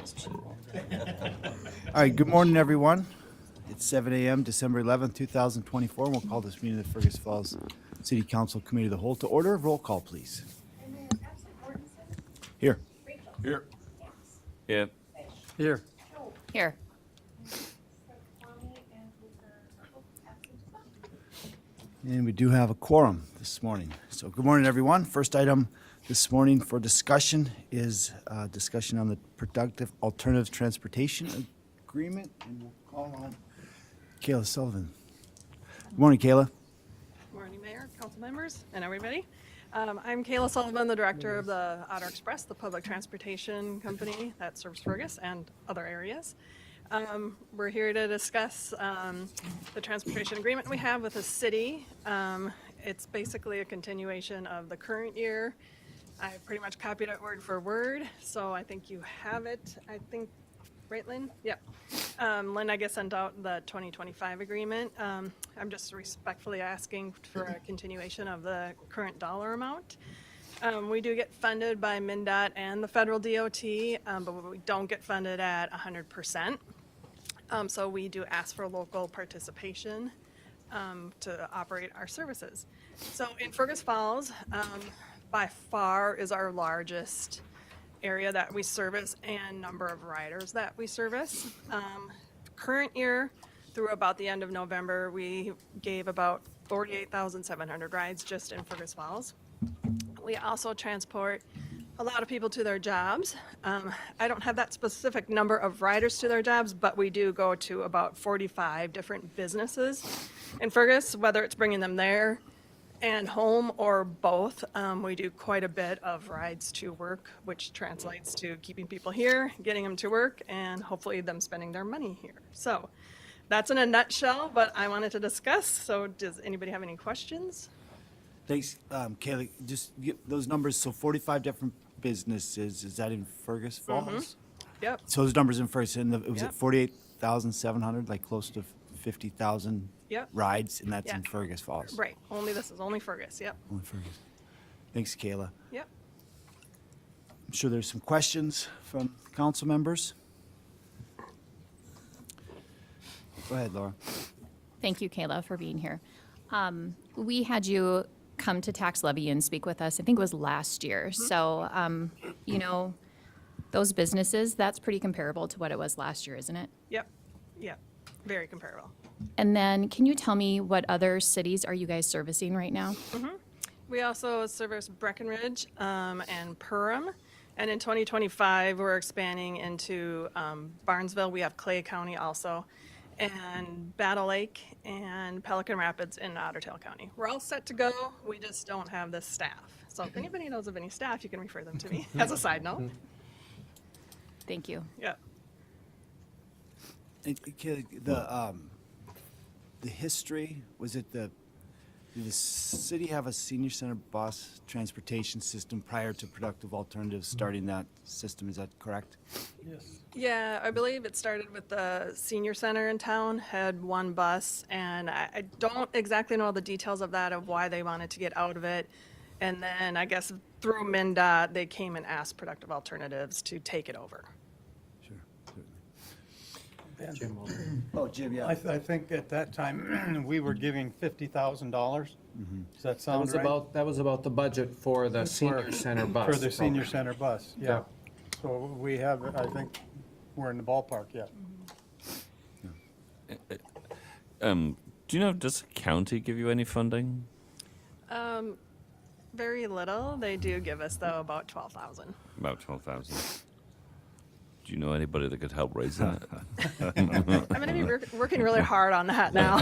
All right, good morning, everyone. It's 7 a.m., December 11th, 2024, and we'll call this meeting of the Fergus Falls City Council Committee of the Whole to order. Roll call, please. Here. Here. Yeah. Here. Here. And we do have a quorum this morning. So good morning, everyone. First item this morning for discussion is discussion on the Productive Alternative Transportation Agreement. And we'll call on Kayla Sullivan. Good morning, Kayla. Morning, Mayor, council members, and everybody. I'm Kayla Sullivan, the director of the Otter Express, the public transportation company that serves Fergus and other areas. We're here to discuss the transportation agreement we have with the city. It's basically a continuation of the current year. I pretty much copied it word for word, so I think you have it. I think, right, Lynn? Yep. Lynn, I guess, sent out the 2025 agreement. I'm just respectfully asking for a continuation of the current dollar amount. We do get funded by MnDOT and the federal DOT, but we don't get funded at 100%. So we do ask for local participation to operate our services. So in Fergus Falls, by far is our largest area that we service and number of riders that we service. Current year, through about the end of November, we gave about 48,700 rides just in Fergus Falls. We also transport a lot of people to their jobs. I don't have that specific number of riders to their jobs, but we do go to about 45 different businesses in Fergus, whether it's bringing them there and home or both. We do quite a bit of rides to work, which translates to keeping people here, getting them to work, and hopefully them spending their money here. So that's in a nutshell what I wanted to discuss. So does anybody have any questions? Thanks, Kayla. Just give those numbers. So 45 different businesses. Is that in Fergus Falls? Yep. So those numbers in Fergus, and it was Yep. at 48,700, like close to 50,000 Yep. rides, and that's Yeah. in Fergus Falls. Right. This is only Fergus. Yep. Only Fergus. Thanks, Kayla. Yep. I'm sure there's some questions from council members. Go ahead, Laura. Thank you, Kayla, for being here. We had you come to tax levy and speak with us, I think it was last year. So, those businesses, that's pretty comparable to what it was last year, isn't it? Yep. Yep. Very comparable. And then can you tell me what other cities are you guys servicing right now? We also service Breckenridge and Perham. And in 2025, we're expanding into Barnesville. We have Clay County also, and Battle Lake and Pelican Rapids in Ottertail County. We're all set to go. We just don't have the staff. So if anybody knows of any staff, you can refer them to me as a side note. Thank you. Yeah. And, Kayla, the history, was it did the city have a senior center bus transportation system prior to Productive Alternatives starting that system? Is that correct? Yes. Yeah, I believe it started with the senior center in town, had one bus, and I don't exactly know all the details of that, of why they wanted to get out of it. And then I guess through MnDOT, they came and asked Productive Alternatives to take it over. Sure. Jim. Oh, Jim, yeah. I think at that time, we were giving $50,000. Does that sound right? That was about the budget for the senior center bus. For the senior program. center bus, yeah. Yeah. So we have, I think, we're in the ballpark yet. Do you know, does the county give you any funding? Very little. They do give us, though, about 12,000. About 12,000. Do you know anybody that could help raise that? I'm going to be working really hard on that now,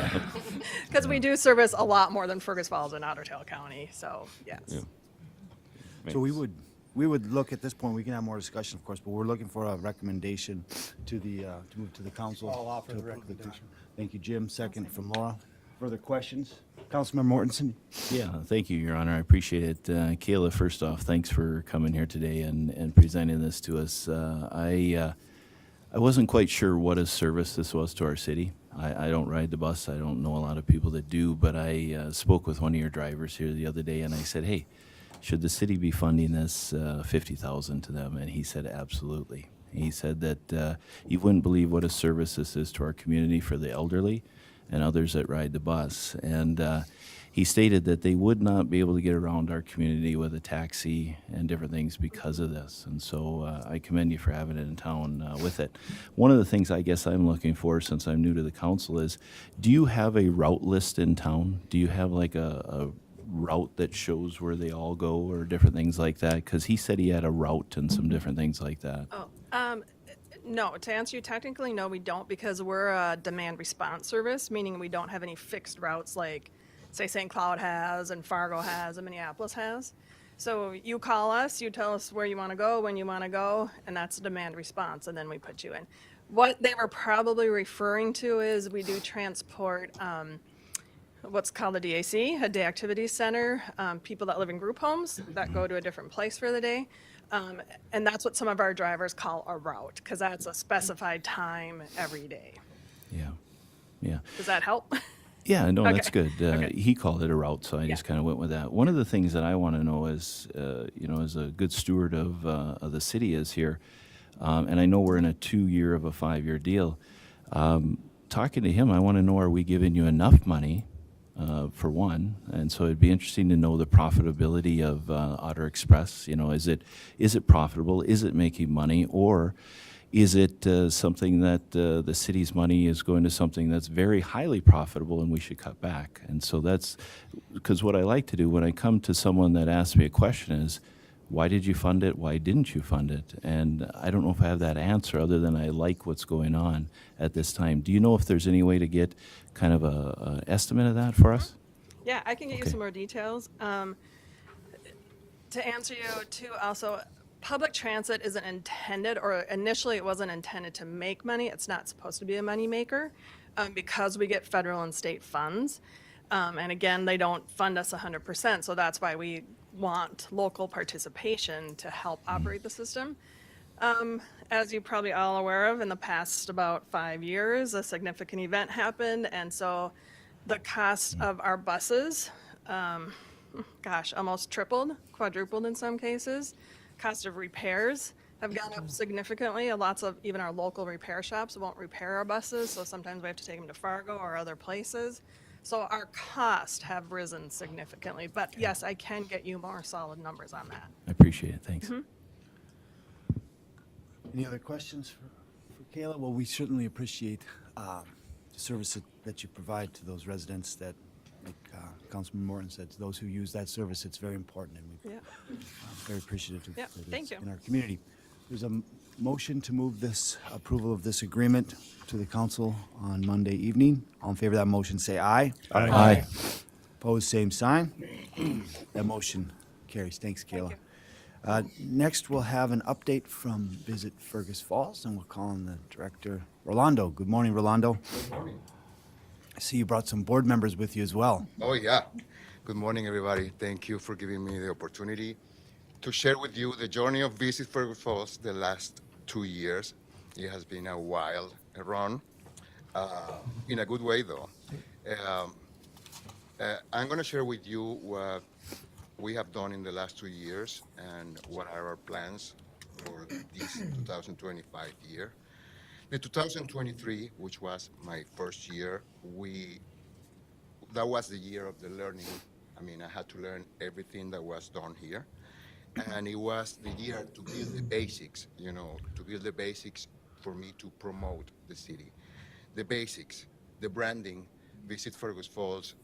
because we do service a lot more than Fergus Falls and Ottertail County. So yes. Yeah. So we would look at this point, we can have more discussion, of course, but we're looking for a recommendation to the, to move to the council. I'll offer to the approve recommendation. Thank you, Jim. Second from Laura. Further questions? Councilmember Mortensen? Yeah, thank you, Your Honor. I appreciate it. Kayla, first off, thanks for coming here today and presenting this to us. I wasn't quite sure what a service this was to our city. I don't ride the bus. I don't know a lot of people that do, but I spoke with one of your drivers here the other day, and I said, hey, should the city be funding this $50,000 to them? And he said, absolutely. He said that you wouldn't believe what a service this is to our community for the elderly and others that ride the bus. And he stated that they would not be able to get around our community with a taxi and different things because of this. And so I commend you for having it in town with it. One of the things I guess I'm looking for, since I'm new to the council, is do you have a route list in town? Do you have like a route that shows where they all go or different things like that? Because he said he had a route and some different things like that. No, to answer you technically, no, we don't, because we're a demand response service, meaning we don't have any fixed routes like, say, St. Cloud has and Fargo has and Minneapolis has. So you call us, you tell us where you want to go, when you want to go, and that's a demand response, and then we put you in. What they were probably referring to is we do transport what's called a DAC, a Day Activity Center, people that live in group homes that go to a different place for the day. And that's what some of our drivers call a route, because that's a specified time every day. Yeah. Yeah. Does that help? Yeah, no, that's Okay. good. He called it a route, so I just kind of went with that. One of the things that I want to know is, as a good steward of the city is here, and I know we're in a 2-year of a 5-year deal. Talking to him, I want to know, are we giving you enough money, for one? And so it'd be interesting to know the profitability of Otter Express. Is it profitable? Is it making money? Or is it something that the city's money is going to something that's very highly profitable and we should cut back? And so that's because what I like to do when I come to someone that asks me a question is, why did you fund it? Why didn't you fund it? And I don't know if I have that answer other than I like what's going on at this time. Do you know if there's any way to get kind of an estimate of that for us? Yeah, I can get you Okay. some more details. To answer you too, also, public transit isn't intended, or initially it wasn't intended to make money. It's not supposed to be a money maker because we get federal and state funds. And again, they don't fund us 100%, so that's why we want local participation to help operate the system. As you're probably all aware of, in the past about 5 years, a significant event happened, and so the cost of our buses, almost tripled, quadrupled in some cases. Cost of repairs have gone up significantly. Lots of even our local repair shops won't repair our buses, so sometimes we have to take them to Fargo or other places. So our costs have risen significantly, but yes, I can get you more solid numbers on that. I appreciate it. Thanks. Any other questions for Kayla? Well, we certainly appreciate the service that you provide to those residents that, like Councilman Morton said, to those who use that service, it's very important, and we're Yeah. very appreciative of Yeah, for thank this you. in our community. There's a motion to move this approval of this agreement to the council on Monday evening. All in favor of that motion, say aye. Aye. Opposed, same sign. That motion carries. Thanks, Kayla. Next, we'll have an update from Visit Fergus Falls, and we'll call on the director, Rolando. Good morning, Rolando. Good morning. I see you brought some board members with you as well. Oh, yeah. Good morning, everybody. Thank you for giving me the opportunity to share with you the journey of Visit Fergus Falls the last 2 years. It has been a wild run, in a good way, though. I'm going to share with you what we have done in the last 2 years and what are our plans for this 2025 year. The 2023, which was my first year, that was the year of the learning. I mean, I had to learn everything that was done here. And it was the year to build the basics, to build the basics for me to promote the city. The basics, the branding. Visit Fergus Falls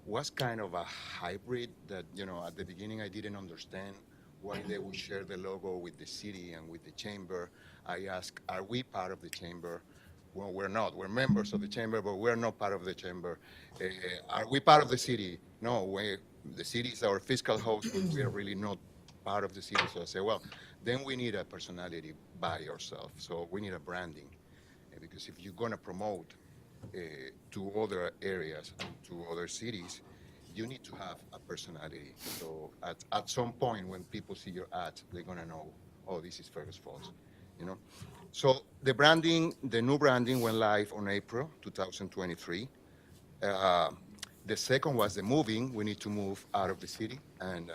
was kind of a hybrid that, at the beginning I didn't understand why they would share the logo with the city and with the chamber. I asked, are we part of the chamber? Well, we're not. We're members of the chamber, but we're not part of the chamber. Are we part of the city? No, the city is our fiscal host, but we are really not part of the city. So I say, well, then we need a personality by yourself. So we need a branding. Because if you're going to promote to other areas and to other cities, you need to have a personality. So at some point when people see your ads, they're going to know, oh, this is Fergus Falls, So the new branding went live on April 2023. The second was the moving. We need to move out of the city, and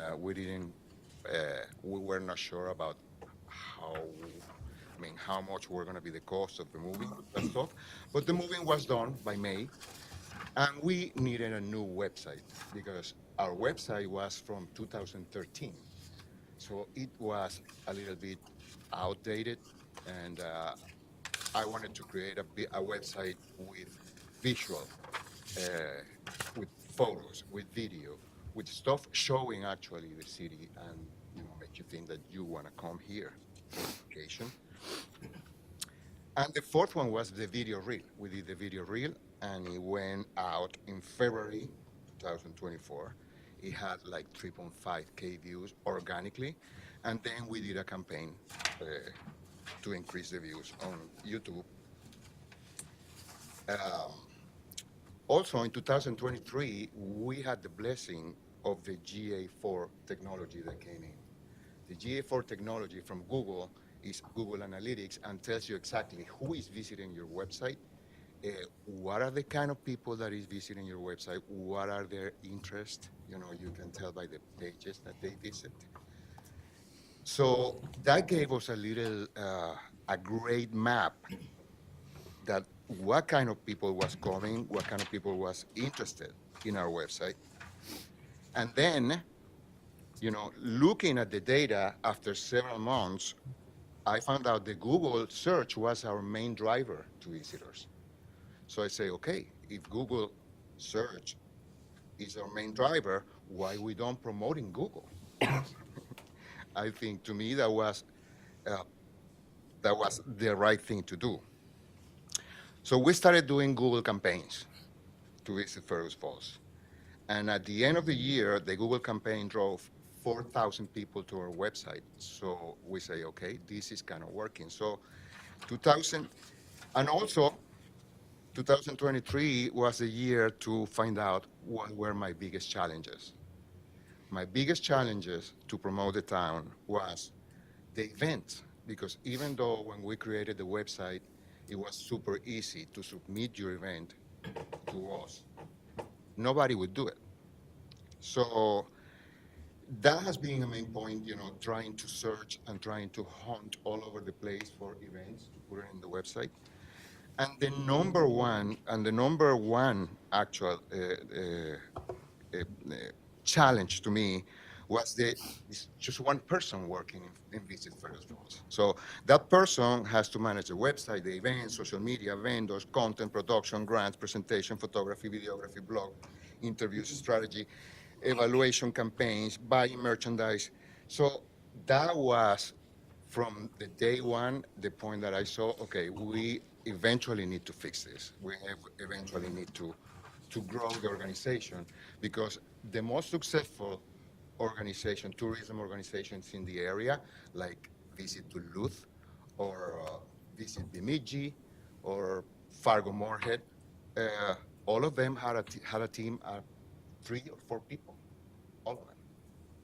we were not sure about how mean, how much were going to be the cost of the moving and stuff. But the moving was done by May, and we needed a new website because our website was from 2013. So it was a little bit outdated, and I wanted to create a website with visual, with photos, with video, with stuff showing actually the city and make you think that you want to come here for vacation. And the fourth one was the video reel. We did the video reel, and it went out in February 2024. It had like 3.5K views organically, and then we did a campaign to increase the views on YouTube. Also, in 2023, we had the blessing of the GA4 technology that came in. The GA4 technology from Google is Google Analytics and tells you exactly who is visiting your website, what are the kind of people that is visiting your website, what are their interests. You can tell by the pages that they visit. So that gave us a great map that what kind of people was coming, what kind of people was interested in our website. And then, looking at the data after several months, I found out the Google search was our main driver to visitors. So I say, okay, if Google search is our main driver, why we don't promote in Google? I think to me that was the right thing to do. So we started doing Google campaigns to visit Fergus Falls. And at the end of the year, the Google campaign drove 4,000 people to our website. So we say, okay, this is kind of working. So 2023 was the year to find out what were my biggest challenges. My biggest challenges to promote the town was the event, because even though when we created the website, it was super easy to submit your event to us, nobody would do it. So that has been a main point, trying to search and trying to hunt all over the place for events to put it in the website. And the number one actual challenge to me was just one person working in Visit Fergus Falls. So that person has to manage the website, the events, social media, vendors, content production, grants, presentation, photography, videography, blog, interviews, strategy, evaluation campaigns, buying merchandise. So that was, from the day one, the point that I saw, okay, we eventually need to fix this. We eventually need to grow the organization, because the most successful tourism organizations in the area, like Visit Duluth or Visit Bemidji or Fargo Moorhead, all of them had a team of 3 or 4 people, all of them.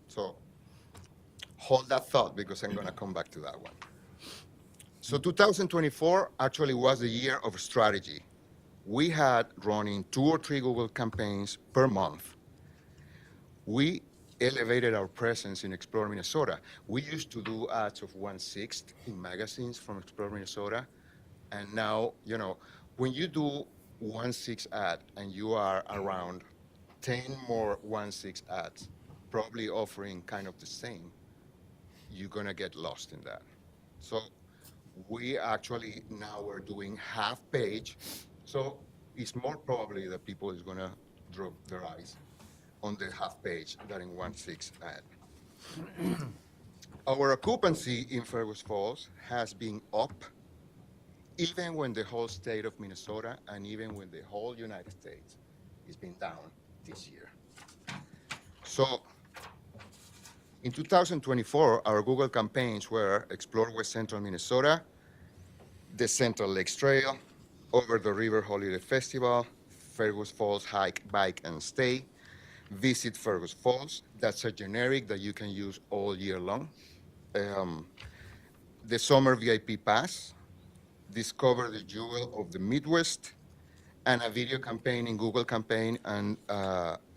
So hold that thought, because I'm going to come back to that one. So 2024 actually was the year of strategy. We had running 2 or 3 Google campaigns per month. We elevated our presence in Explore Minnesota. We used to do ads of 1/6 in magazines from Explore Minnesota. And now, when you do 1/6 ad and you are around 10 more 1/6 ads, probably offering kind of the same, you're going to get lost in that. So we actually now are doing half page. So it's more probably that people is going to drop their eyes on the half page than in 1/6 ad. Our occupancy in Fergus Falls has been up, even when the whole state of Minnesota and even when the whole United States has been down this year. So in 2024, our Google campaigns were Explore West Central Minnesota, the Central Lakes Trail, Over the River Holiday Festival, Fergus Falls Hike, Bike, and Stay, Visit Fergus Falls. That's a generic that you can use all year long. The Summer VIP Pass, Discover the Jewel of the Midwest, and a video campaign in Google campaign and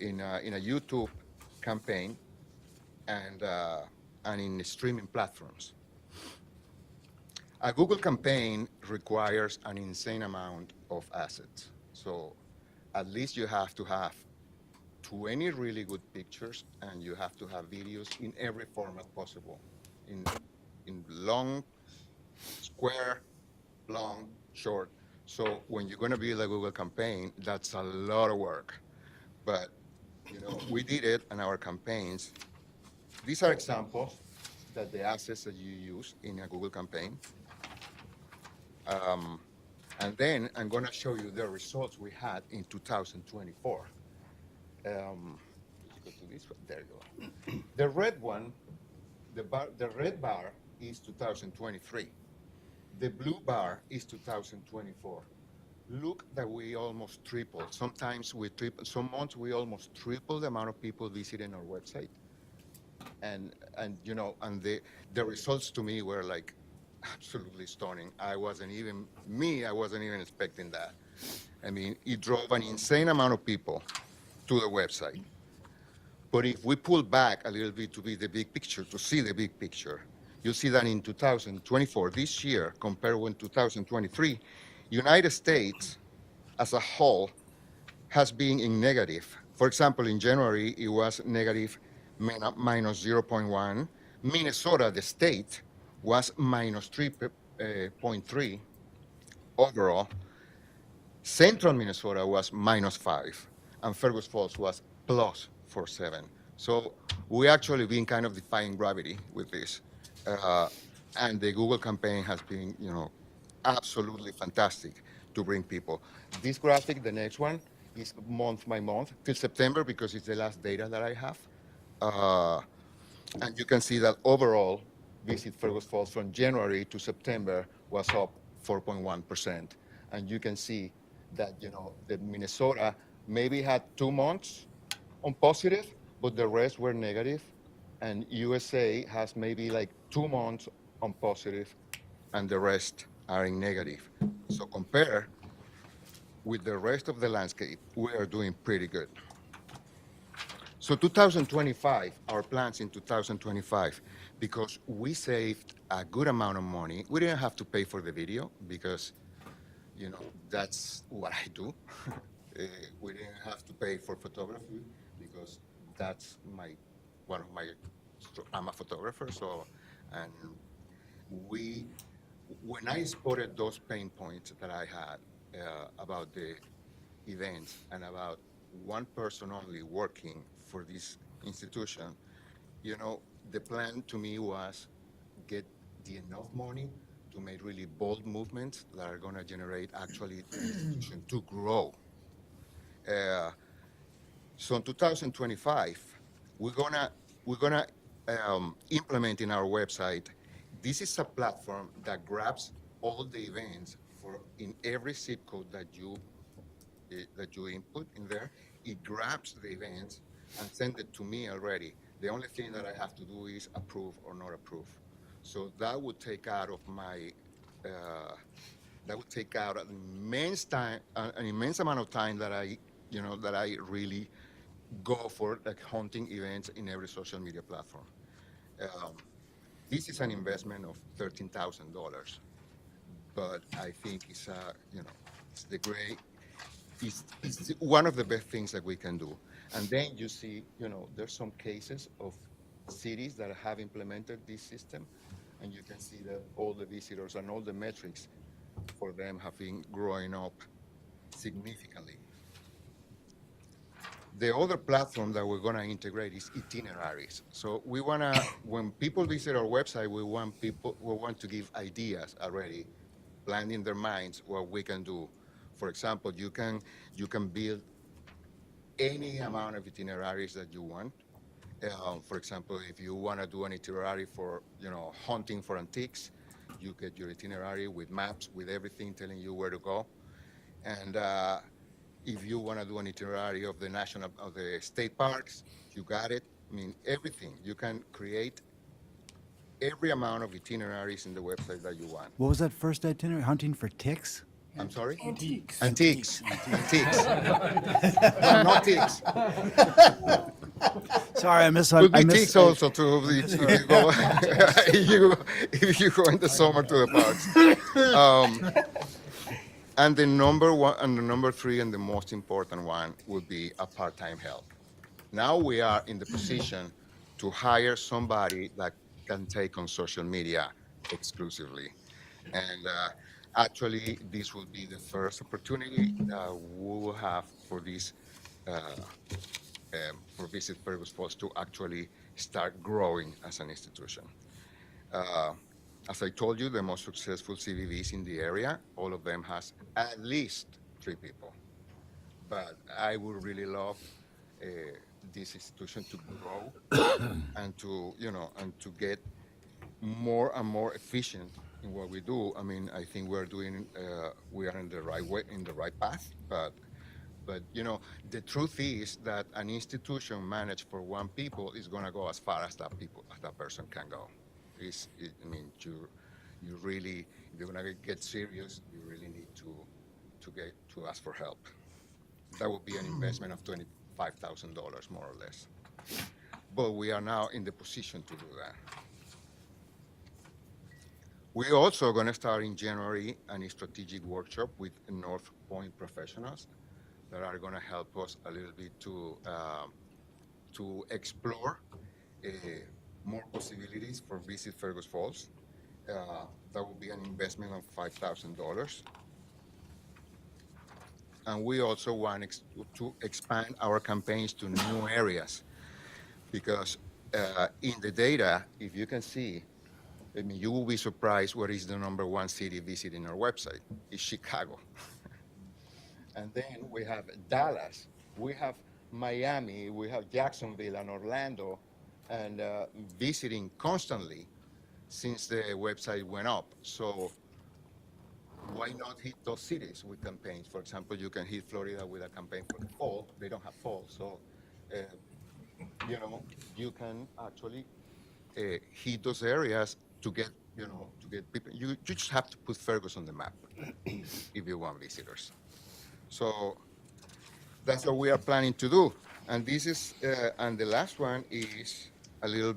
in a YouTube campaign, and in streaming platforms. A Google campaign requires an insane amount of assets. So at least you have to have 20 really good pictures, and you have to have videos in every format possible, in long, square, long, short. So when you're going to build a Google campaign, that's a lot of work. But we did it in our campaigns. These are examples that the assets that you use in a Google campaign. And then I'm going to show you the results we had in 2024. Let's go to this one. There you go. The red one, the red bar is 2023. The blue bar is 2024. Look that we almost tripled. Sometimes we triple. Some months we almost triple the amount of people visiting our website. And the results to me were like absolutely stunning. I wasn't even expecting that. I mean, it drove an insane amount of people to the website. But if we pull back a little bit to be the big picture, to see the big picture, you'll see that in 2024, this year, compared with 2023, United States as a whole has been in negative. For example, in January, it was negative minus 0.1. Minnesota, the state, was minus 3.3 overall. Central Minnesota was minus 5, and Fergus Falls was plus 4.7. So we actually been kind of defying gravity with this. And the Google campaign has been, absolutely fantastic to bring people. This graphic, the next one, is month by month till September because it's the last data that I have. And you can see that overall, Visit Fergus Falls from January to September was up 4.1%. And you can see that, that Minnesota maybe had 2 months on positive, but the rest were negative. And USA has maybe like 2 months on positive, and the rest are in negative. So compare with the rest of the landscape, we are doing pretty good. So 2025, our plans in 2025, because we saved a good amount of money. We didn't have to pay for the video because, that's what I do. We didn't have to pay for photography because that's I'm a photographer. So, and when I spotted those pain points that I had about the events and about one person only working for this institution, the plan to me was get the enough money to make really bold movements that are going to generate actually the institution to grow. So in 2025, we're gonna implement in our website. This is a platform that grabs all the events in every zip code that you input in there. It grabs the events and sends it to me already. The only thing that I have to do is approve or not approve. So that would take out of my an immense amount of time that I really go for, like hunting events in every social media platform. This is an investment of $13,000, but I think it's it's one of the best things that we can do. And then you see, there's some cases of cities that have implemented this system, and you can see that all the visitors and all the metrics for them have been growing up significantly. The other platform that we're going to integrate is itineraries. So we want to, when people visit our website, we want to give ideas already, plan in their minds what we can do. For example, you can build any amount of itineraries that you want. For example, if you want to do an itinerary for, hunting for antiques, you get your itinerary with maps, with everything telling you where to go. And if you want to do an itinerary of the state parks, you got it. I mean, everything. You can create every amount of itineraries in the website that you want. What was that first itinerary? Hunting for ticks? I'm sorry? Antiques. Antiques. No, not tics. Sorry, I missed. Could I be missed. tics also too if you go if you go in the summer to the parks. And the number one and the number three and the most important one would be a part-time help. Now we are in the position to hire somebody that can take on social media exclusively. And actually, this will be the first opportunity that we will have for this, for Visit Fergus Falls to actually start growing as an institution. Uh, as I told you, the most successful CVVs in the area, all of them has at least 3 people. But I would really love this institution to grow and to, and to get more and more efficient in what we do. I mean, I think we are in the right way, in the right path. But the truth is that an institution managed for 1 people is going to go as far as that person can go. I mean, you really, if you're going to get serious, you really need to ask for help. That would be an investment of $25,000 more or less. But we are now in the position to do that. We're also going to start in January a strategic workshop with North Point professionals that are going to help us a little bit to explore more possibilities for Visit Fergus Falls. That will be an investment of $5,000. And we also want to expand our campaigns to new areas because in the data, if you can see, I mean, you will be surprised what is the number 1 city visiting our website. It's Chicago. And then we have Dallas, we have Miami, we have Jacksonville and Orlando, and visiting constantly since the website went up. So why not hit those cities with campaigns? For example, you can hit Florida with a campaign for the fall. They don't have fall, so you can actually hit those areas to get people. You just have to put Fergus on the map if you want visitors. So that's what we are planning to do. And this is, and the last one is a little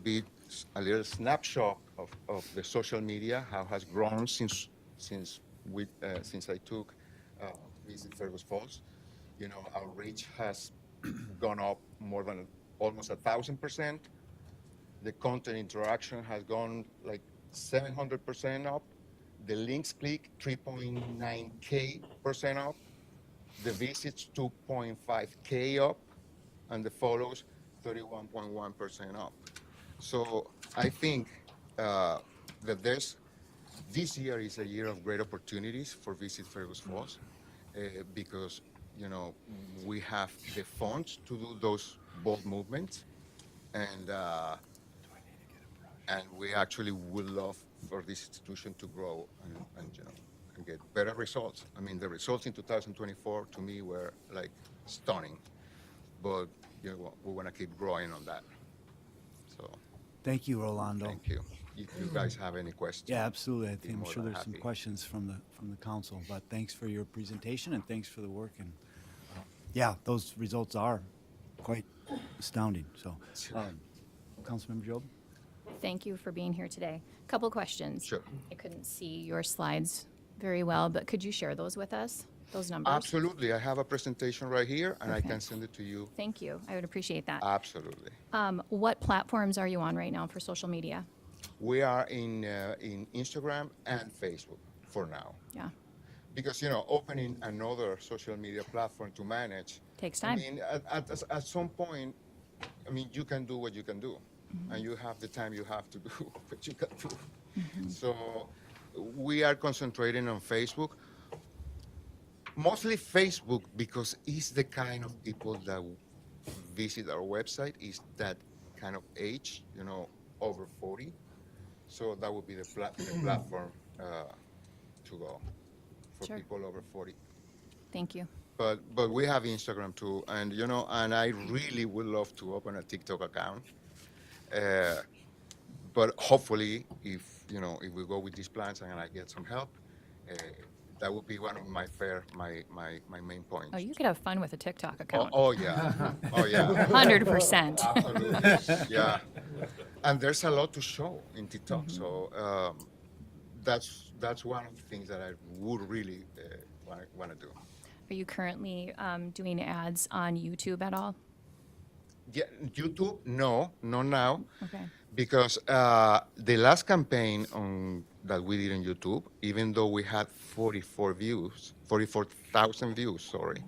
snapshot of the social media, how it has grown since I took Visit Fergus Falls. Our reach has gone up more than almost 1,000%. The content interaction has gone like 700% up. The links click 3.9K% up. The visits 2.5K up, and the follows 31.1% up. So I think that this year is a year of great opportunities for Visit Fergus Falls because we have the funds to do those bold movements, and we actually would love for this institution to grow and get better results. I mean, the results in 2024 to me were like stunning, but we want to keep growing on that. So Thank you, Rolando. thank you. If you guys have any questions. Yeah, absolutely. I'm more sure than there's some happy. questions from the council, but thanks for your presentation and thanks for the work. And yeah, those results are quite astounding. So, Councilmember Job? Thank you for being here today. Couple questions. Sure. I couldn't see your slides very well, but could you share those with us, those numbers? Absolutely. I have a presentation right here, and I Okay. can send it to you. Thank you. I would appreciate that. Absolutely. What platforms are you on right now for social media? We are in Instagram and Facebook for now. Yeah, Because, opening another social media platform to manage, takes I time. mean, at some point, I mean, you can do what you can do, and you have the time you have to do what you can do. So we are concentrating on Facebook, mostly Facebook because it's the kind of people that visit our website is that kind of age, over 40. So that would be the platform to go for Sure. people over 40. Thank you. But we have Instagram too, and and I really would love to open a TikTok account. But hopefully, if we go with these plans and I get some help, That would be one of my main points. Oh, you could have fun with a TikTok account. Oh, yeah. Oh, yeah. 100%. Absolutely. Yeah. And there's a lot to show in TikTok. So that's one of the things that I would really want to do. Are you currently doing ads on YouTube at all? Yeah, YouTube, no, not now. Okay. Because the last campaign that we did on YouTube, even though we had 44,000 views, sorry,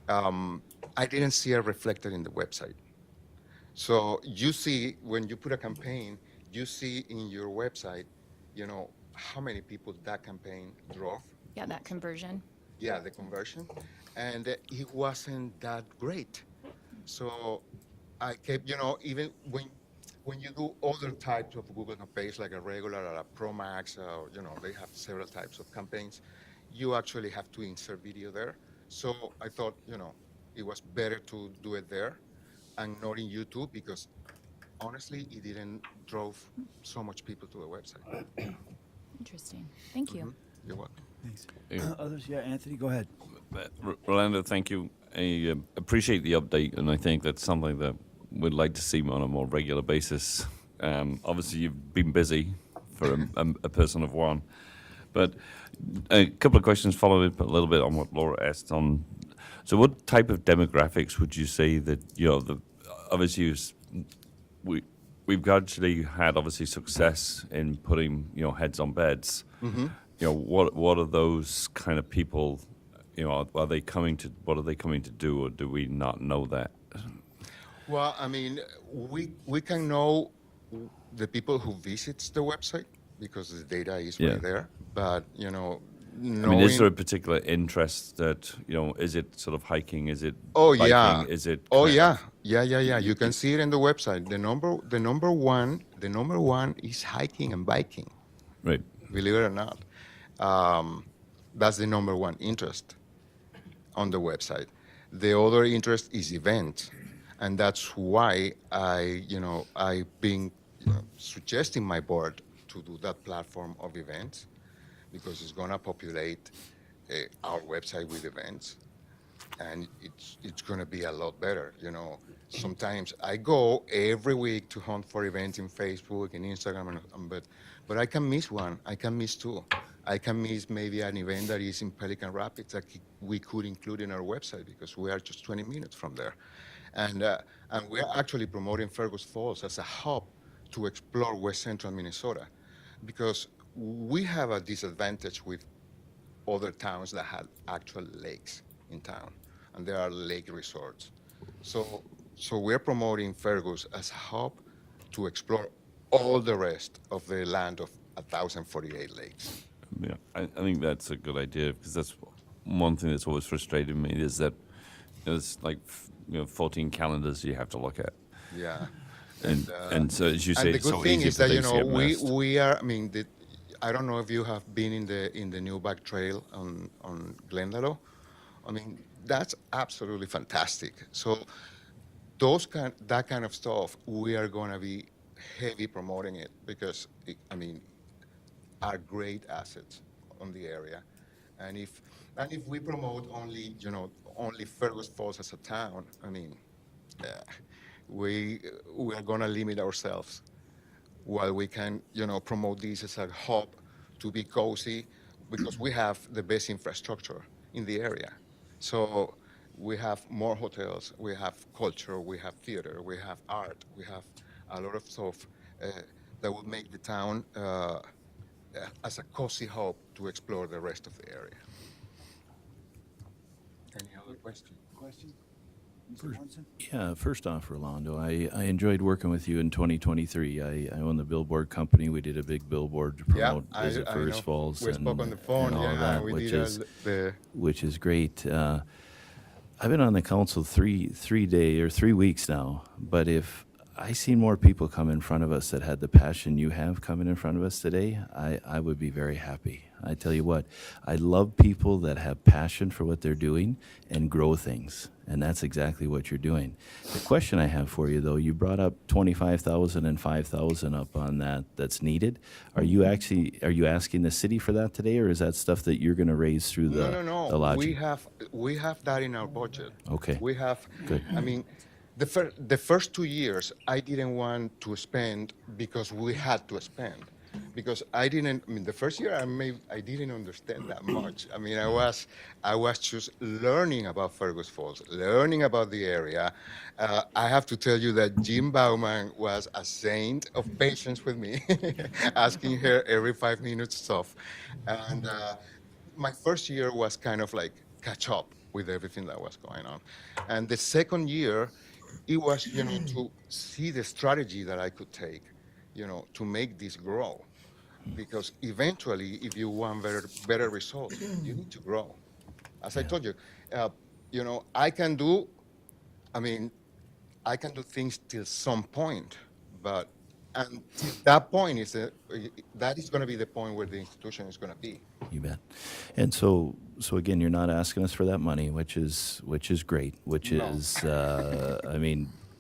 I didn't see it reflected in the website. So you see, when you put a campaign, you see in your website, how many people that campaign drove. Yeah, that conversion. Yeah, the conversion. And it wasn't that great. So I kept, even when you do other types of Google campaigns, like a regular or a Pro Max, they have several types of campaigns, you actually have to insert video there. So I thought, it was better to do it there and not in YouTube because honestly, it didn't drove so much people to the website. Interesting. Thank you. You're welcome. Thanks. Yeah. Others? Yeah, Anthony, go ahead. Rolando, thank you. I appreciate the update, and I think that's something that we'd like to see on a more regular basis. Obviously, you've been busy for a person of one, but a couple of questions following up a little bit on what Laura asked on. So, what type of demographics would you say that obviously we've actually had obviously success in putting heads on beds. Mm-hmm. What are those kind of people? Are they coming to? What are they coming to do, or do we not know that? Well, I mean, we can know the people who visits the website because the data is Yeah. right there. But I mean, is there a particular interest that is it sort of hiking? Is it Oh biking? yeah. Is it? Oh kind of- yeah. You can see it in the website. The number one is hiking and biking. Right. Believe it or not, that's the number one interest on the website. The other interest is events, and that's why I've been suggesting my board to do that platform of events because it's gonna populate our website with events, and it's gonna be a lot better. Sometimes I go every week to hunt for events in Facebook and Instagram, but I can miss one. I can miss two. I can miss maybe an event that is in Pelican Rapids that we could include in our website because we are just 20 minutes from there. And we're actually promoting Fergus Falls as a hub to explore West Central Minnesota because we have a disadvantage with other towns that have actual lakes in town, and there are lake resorts. So we're promoting Fergus as a hub to explore all the rest of the land of 1,048 lakes. Yeah, I think that's a good idea because that's one thing that's always frustrated me is that there's like 14 calendars you have to look at, Yeah. and so as you say, And the it's good so thing easy is for that things to get missed. we are. I mean, I don't know if you have been in the new back trail on Glendale. I mean, that's absolutely fantastic. So that kind of stuff, we are going to be heavy promoting it because are great assets on the area, and if we promote only Fergus Falls as a town, we are going to limit ourselves. While we can promote this as a hub to be cozy, because we have the best infrastructure in the area. So we have more hotels, we have culture, we have theater, we have art, we have a lot of stuff that would make the town as a cozy hub to explore the rest of the area. Any other question? Mr. Johnson? Yeah, first off, Rolando, I enjoyed working with you in 2023. I own the billboard company. We did a big billboard to promote Visit I Fergus know. Falls We spoke on the phone, and all yeah, that, we which did is the which is great. I've been on the council 3 weeks now, but if I seen more people come in front of us that had the passion you have coming in front of us today. I would be very happy. I tell you what, I love people that have passion for what they're doing and grow things. And that's exactly what you're doing. The question I have for you, though, you brought up 25,000 and 5,000 up on that's needed. Are you asking the city for that today, or is that stuff that you're going to raise through the No. lodging? We have that in our budget. Okay. We have. Good. I mean, the first 2 years I didn't want to spend because we had to spend. Because the first year I didn't understand that much. I mean, I was just learning about Fergus Falls, learning about the area. I have to tell you that Jim Bauman was a saint of patience with me, asking her every 5 minutes stuff. And my first year was kind of like catch up with everything that was going on. And the second year, it was, to see the strategy that I could take, to make this grow. Because eventually, if you want better results, you need to grow. As I told you, I can do things till some point, but that point that is going to be the point where the institution is going to be. You bet. And so again, you're not asking us for that money, which is great,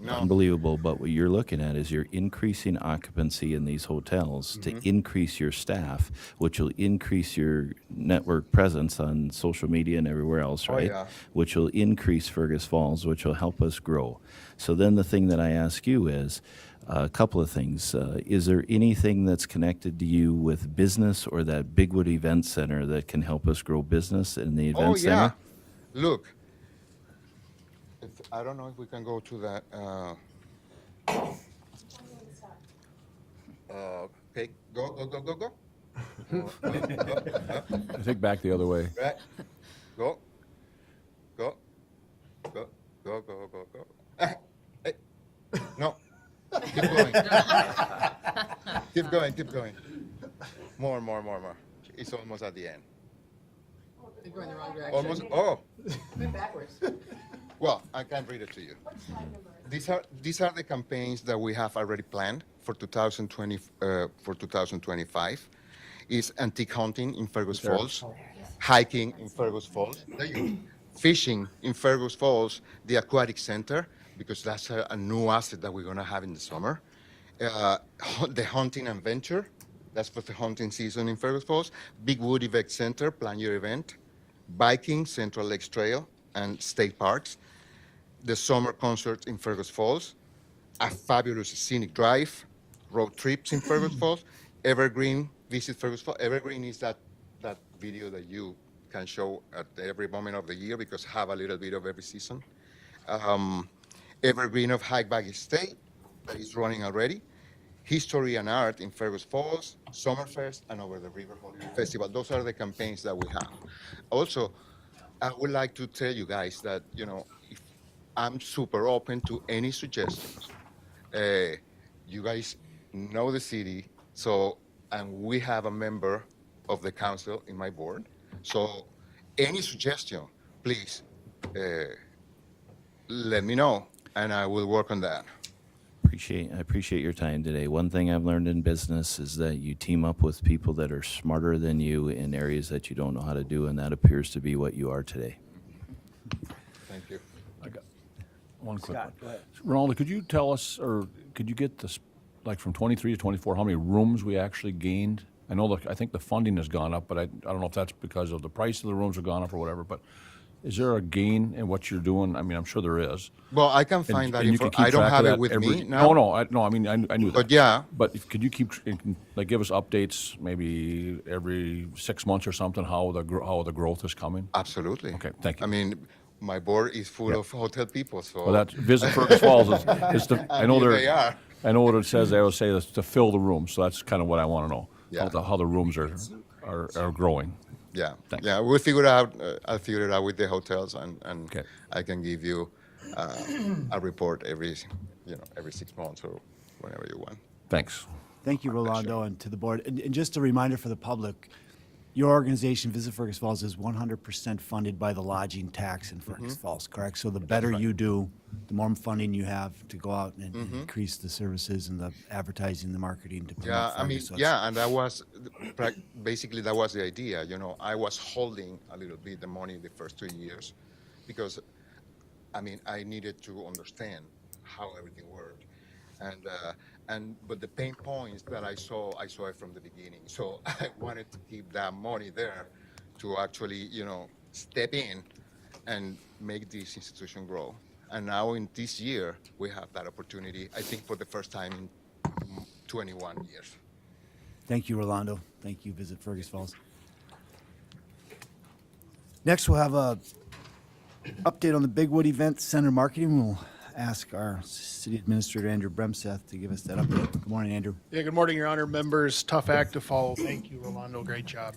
No. unbelievable. But what you're looking at is you're increasing occupancy in these hotels to increase your staff, which will increase your network presence on social media and everywhere else, right? yeah. Which will increase Fergus Falls, which will help us grow. So then the thing that I ask you is, a couple of things. Is there anything that's connected to you with business or that Bigwood Event Center that can help us grow business in the event Oh, yeah. center? Look, I don't know if we can go to that. Okay, go. I think back the other way. Right. Go. Hey. No. Keep going. Keep going. More. It's almost at the end. You're going the wrong direction. Almost. Oh. Went backwards. Well, I can read it to you. These are the campaigns that we have already planned for 2020 for 2025. Is antique hunting in Fergus Falls, hiking in Fergus Falls, fishing in Fergus Falls, the aquatic center, because that's a new asset that we're going to have in the summer. The hunting and venture, that's for the hunting season in Fergus Falls. Bigwood Event Center, plan your event. Biking, Central Lakes Trail, and state parks. The summer concerts in Fergus Falls. A fabulous scenic drive. Road trips in Fergus Falls. Evergreen, visit Fergus Falls. Evergreen is that video that you can show at every moment of the year because have a little bit of every season. Evergreen of Hike Baggage State that is running already. History and Art in Fergus Falls, Summerfest, and Over the River Holiday Festival. Those are the campaigns that we have. Also, I would like to tell you guys that, if I'm super open to any suggestions. You guys know the city, and we have a member of the council in my board. So any suggestion, please let me know, and I will work on that. I appreciate your time today. One thing I've learned in business is that you team up with people that are smarter than you in areas that you don't know how to do, and that appears to be what you are today. Thank you. I got one quick Scott, one. go ahead. Ronaldo, could you tell us, or could you get this, like from 23 to 24, how many rooms we actually gained? I think the funding has gone up, but I don't know if that's because of the price of the rooms have gone up or whatever, but is there a gain in what you're doing? I mean, I'm sure there is. Well, I can find that you info. can keep I don't track of have it that with every- me now. No, I mean, I knew that. But yeah. But could you give us updates maybe every 6 months or something, how the growth is coming? Absolutely. Okay, thank you. I mean, my board is full of hotel people, so. Well, that's Visit Fergus Falls is to, I know Here they are. I know what it says. They always say it's to fill the rooms, so that's kind of what I want to know. Yeah. How the rooms are growing. Yeah, Thanks. yeah, we'll figure it out. I'll figure it out with the hotels, and Okay. I can give you a report every 6 months or whenever you want. Thanks. Thank you, Rolando, and to the board. And just a reminder for the public, your organization, Visit Fergus Falls, is 100% funded by the lodging tax in Fergus Falls, correct? So the better you do, the more funding you have to go out and increase the services and the advertising, the marketing to promote Yeah, I mean, Fergus. So it's- yeah, and that was basically that was the idea. I was holding a little bit the money the first 2 years because, I mean, I needed to understand how everything worked, but the pain points that I saw it from the beginning. So I wanted to keep that money there to actually, step in and make this institution grow. And now in this year, we have that opportunity, I think for the first time in 21 years. Thank you, Rolando. Thank you, Visit Fergus Falls. Next, we'll have a update on the Bigwood Event Center marketing. We'll ask our city administrator, Andrew Bremseth, to give us that update. Good morning, Andrew. Yeah, good morning, Your Honor, members. Tough act to follow. Thank you, Rolando. Great job.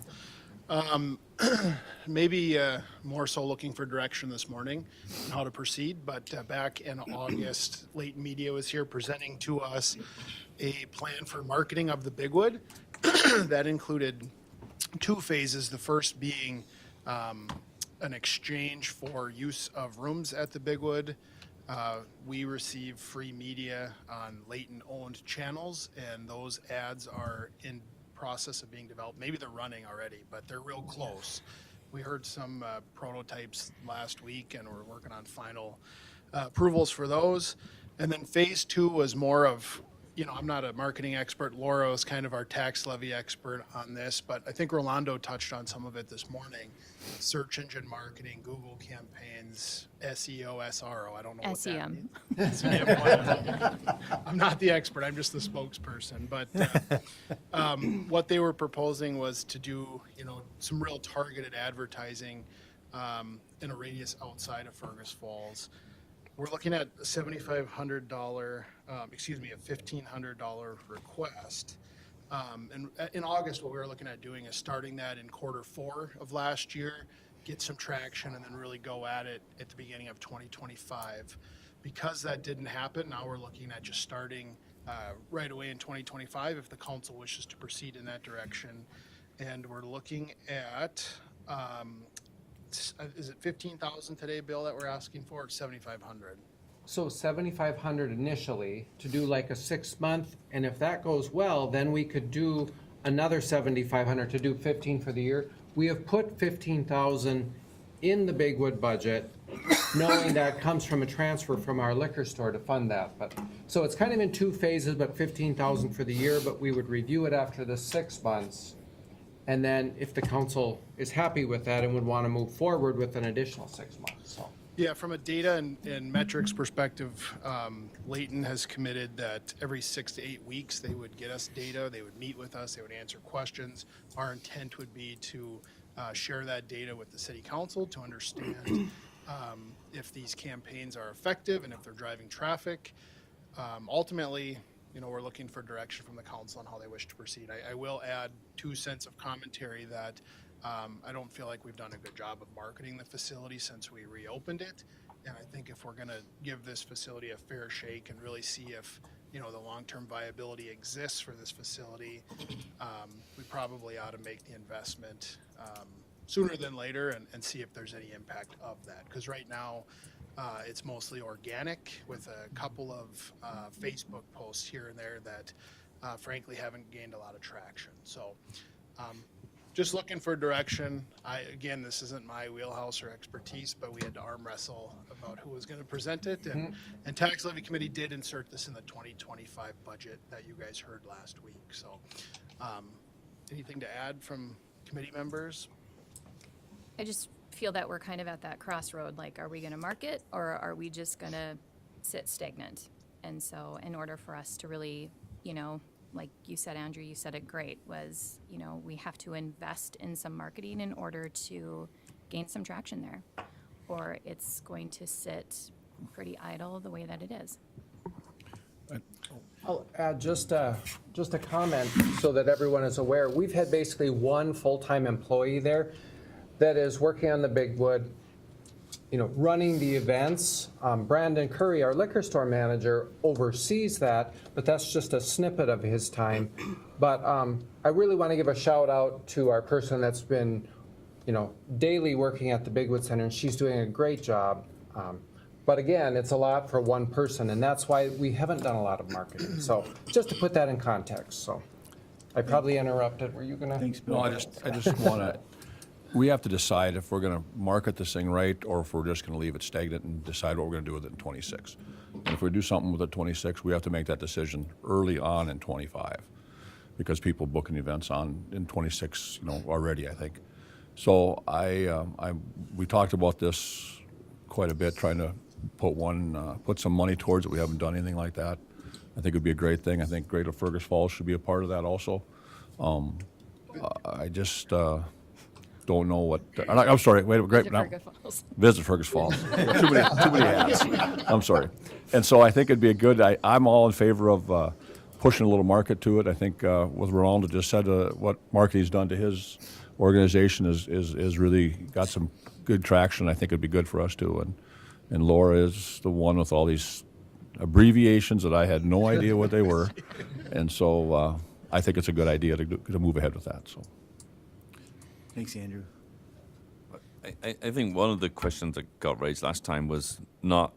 Maybe more so looking for direction this morning on how to proceed, but back in August, Leighton Media was here presenting to us a plan for marketing of the Bigwood that included 2 phases. The first being an exchange for use of rooms at the Bigwood. We receive free media on Leighton-owned channels, and those ads are in process of being developed. Maybe they're running already, but they're real close. We heard some prototypes last week, and we're working on final approvals for those. And then phase 2 was more of, I'm not a marketing expert. Laura is kind of our tax levy expert on this, but I think Rolando touched on some of it this morning. Search engine marketing, Google campaigns, SEO, SRO. I don't know what SEM. that means. SEM. I'm not the expert. I'm just the spokesperson. But what they were proposing was to do, some real targeted advertising in a radius outside of Fergus Falls. We're looking at a $7,500, a $1,500 request. And in August, what we were looking at doing is starting that in Q4 of last year, get some traction, and then really go at it at the beginning of 2025. Because that didn't happen, now we're looking at just starting right away in 2025 if the council wishes to proceed in that direction. And we're looking at, is it 15,000 today, Bill, that we're asking for, or 7,500? So 7,500 initially to do like a 6-month, and if that goes well, then we could do another 7,500 to do 15 for the year. We have put 15,000 in the Bigwood budget, knowing that comes from a transfer from our liquor store to fund that. But so it's kind of in 2 phases, but 15,000 for the year. But we would review it after the 6 months, and then if the council is happy with that and would want to move forward with an additional 6 months. So. Yeah, from a data and metrics perspective, Leighton has committed that every 6 to 8 weeks they would get us data, they would meet with us, they would answer questions. Our intent would be to share that data with the city council to understand if these campaigns are effective and if they're driving traffic. Ultimately, we're looking for direction from the council on how they wish to proceed. I will add 2 cents of commentary that I don't feel like we've done a good job of marketing the facility since we reopened it. And I think if we're going to give this facility a fair shake and really see if, the long-term viability exists for this facility, we probably ought to make the investment sooner than later and see if there's any impact of that. Because right now, it's mostly organic with a couple of Facebook posts here and there that frankly haven't gained a lot of traction. So just looking for direction. Again, this isn't my wheelhouse or expertise, but we had to arm wrestle about who was going to present it. And Tax Levy Committee did insert this in the 2025 budget that you guys heard last week. So anything to add from committee members? I just feel that we're kind of at that crossroad, like, are we going to market or are we just going to sit stagnant? And so in order for us to really, like you said, Andrew, you said it great, was, we have to invest in some marketing in order to gain some traction there, or it's going to sit pretty idle the way that it is. I'll add just a comment so that everyone is aware. We've had basically 1 full-time employee there that is working on the Bigwood, running the events. Brandon Curry, our liquor store manager, oversees that, but that's just a snippet of his time. But I really want to give a shout out to our person that's been, daily working at the Bigwood Center, and she's doing a great job. But again, it's a lot for one person, and that's why we haven't done a lot of marketing. So just to put that in context, so I probably interrupted. Were you gonna? Thanks, Bill. No, I just want to, we have to decide if we're going to market this thing right or if we're just going to leave it stagnant and decide what we're going to do with it in '26. And if we do something with it in '26, we have to make that decision early on in '25 because people booking events in '26, already, I think. So we talked about this quite a bit, trying to put some money towards it. We haven't done anything like that. I think it would be a great thing. I think Greater Fergus Falls should be a part of that also. I just don't know what. I'm sorry. Wait, great. Visit Fergus Falls. too many hats. I'm sorry. And so I think it'd be a good. I'm all in favor of pushing a little market to it. I think what Ronaldo just said, what marketing's done to his organization is really got some good traction. I think it'd be good for us too. And Laura is the one with all these abbreviations that I had no idea what they were, and so I think it's a good idea to move ahead with that. So, Thanks, Andrew. I think one of the questions that got raised last time was not.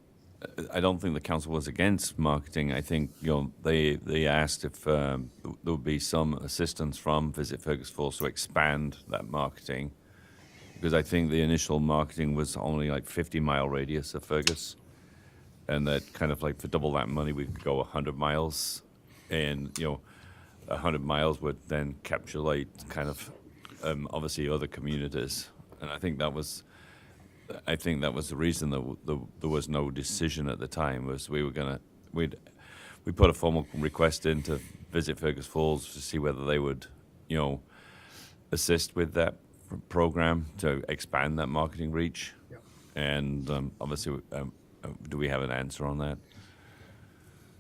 I don't think the council was against marketing. I think they asked if there would be some assistance from Visit Fergus Falls to expand that marketing, because I think the initial marketing was only like 50-mile radius of Fergus, and that kind of like for double that money we could go 100 miles, and 100 miles would then capsulate kind of obviously other communities, and I think that was the reason that there was no decision at the time. Was we put a formal request in to Visit Fergus Falls to see whether they would assist with that program to expand that marketing reach. Yep. And obviously, do we have an answer on that?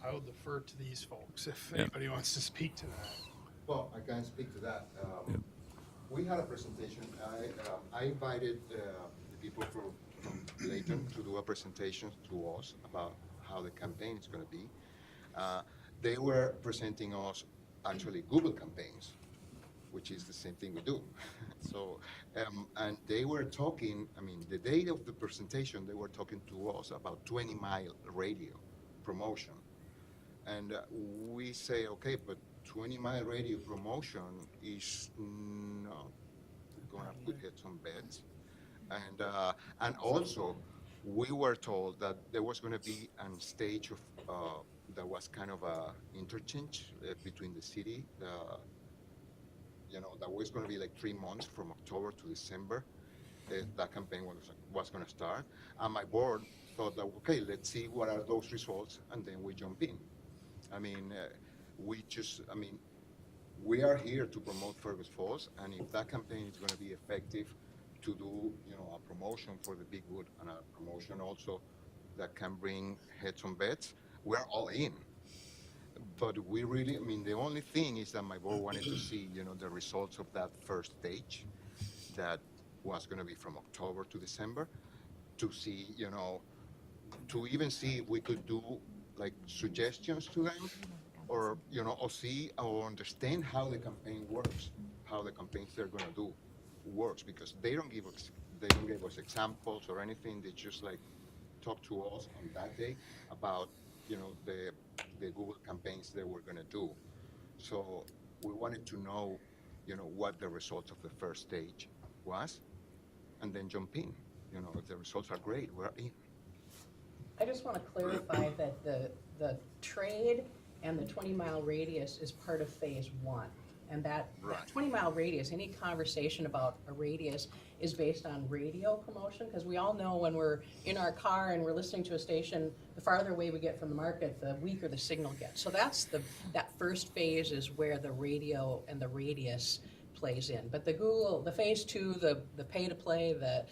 I will defer to these folks if Yeah. anybody wants to speak to that. Well, I can speak to that. We had a presentation. I invited the people from Layton to do a presentation to us about how the campaign is going to be. They were presenting us actually Google campaigns, which is the same thing we do. So, and they were talking, the day of the presentation, they were talking to us about 20-mile radio promotion. And we say, okay, but 20-mile radio promotion is not going to put heads on beds. And also, we were told that there was going to be a stage of that was kind of a interchange between the city. That was going to be like 3 months from October to December. That campaign was going to start. And my board thought that, okay, let's see what are those results, and then we jump in. We are here to promote Fergus Falls, and if that campaign is going to be effective to do, a promotion for the Bigwood and a promotion also that can bring heads on beds, we're all in. But we really, the only thing is that my board wanted to see, the results of that first stage that was going to be from October to December to see, to even see if we could do like suggestions to them or, or see or understand how the campaign works, how the campaigns they're going to do works, because they don't give us examples or anything. They just like talk to us on that day about, the Google campaigns they were going to do. So we wanted to know, what the results of the first stage was, and then jump in. If the results are great, we're in. I just want to clarify that the trade and the 20-mile radius is part of phase one. And that 20-mile radius, any conversation about a radius is based on radio promotion, because we all know when we're in our car and we're listening to a station, the farther away we get from the market, the weaker the signal gets. So that first phase is where the radio and the radius plays in. But the phase two, the pay to play, the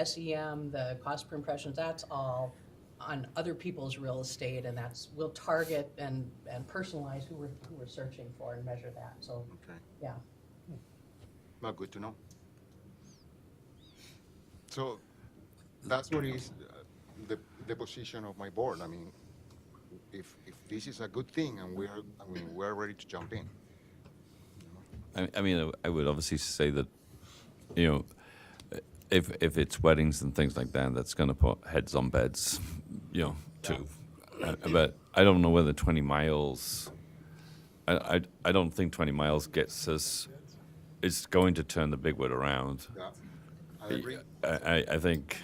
SEM, the cost per impressions, that's all on other people's real estate, and we'll target and personalize who we're searching for and measure that. So, Okay. yeah. Well, good to know. So that's what is the position of my board. If this is a good thing, and we're ready to jump in. I mean, I would obviously say that, you know, if it's weddings and things like that, that's going to put heads on beds, you know, too. But I don't know whether 20 miles. I don't think 20 miles gets us. It's going to turn the Bigwood around. Yeah, I agree. I think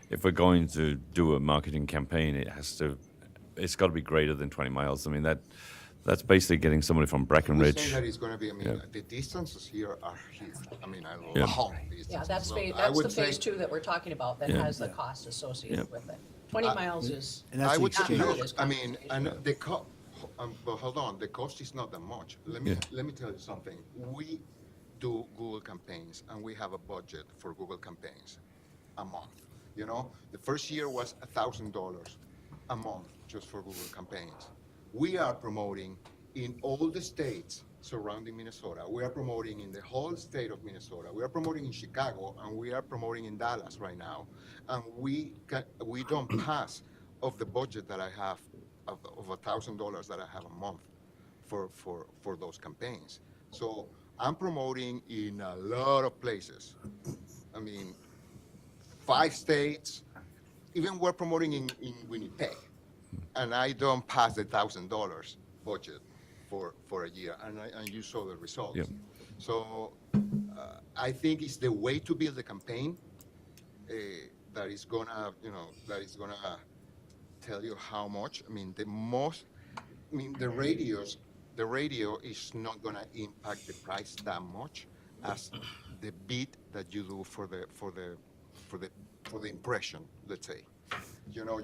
if we're going to do a marketing campaign, it's got to be greater than 20 miles. I mean, that's basically getting somebody from We Breckenridge. say that it's going to be, I mean, Yeah. the distances here are huge. I mean, I Yeah. long distances. Yeah, that's So phase, I that's would the say- phase 2 that we're talking about, that Yeah. has the cost associated Yeah. with it. 20 miles is, And that's I the would say, exchange. Not look, as I mean, and complicated. but hold on, the cost is not that much. Let me tell you something. We do Google campaigns, and we have a budget for Google campaigns a month. You know, the first year was $1,000 a month just for Google campaigns. We are promoting in all the states surrounding Minnesota. We are promoting in the whole state of Minnesota. We are promoting in Chicago, and we are promoting in Dallas right now. And we don't pass of the budget that I have of $1,000 that I have a month for those campaigns. So I'm promoting in a lot of places. I mean, 5 states. Even we're promoting in Winnipeg, and I don't pass the $1,000 budget for a year, and you saw the results. Yep. So I think it's the way to build a campaign that is gonna tell you how much. I mean, the radio is not gonna impact the price that much as the bid that you do for the impression, let's say. You know,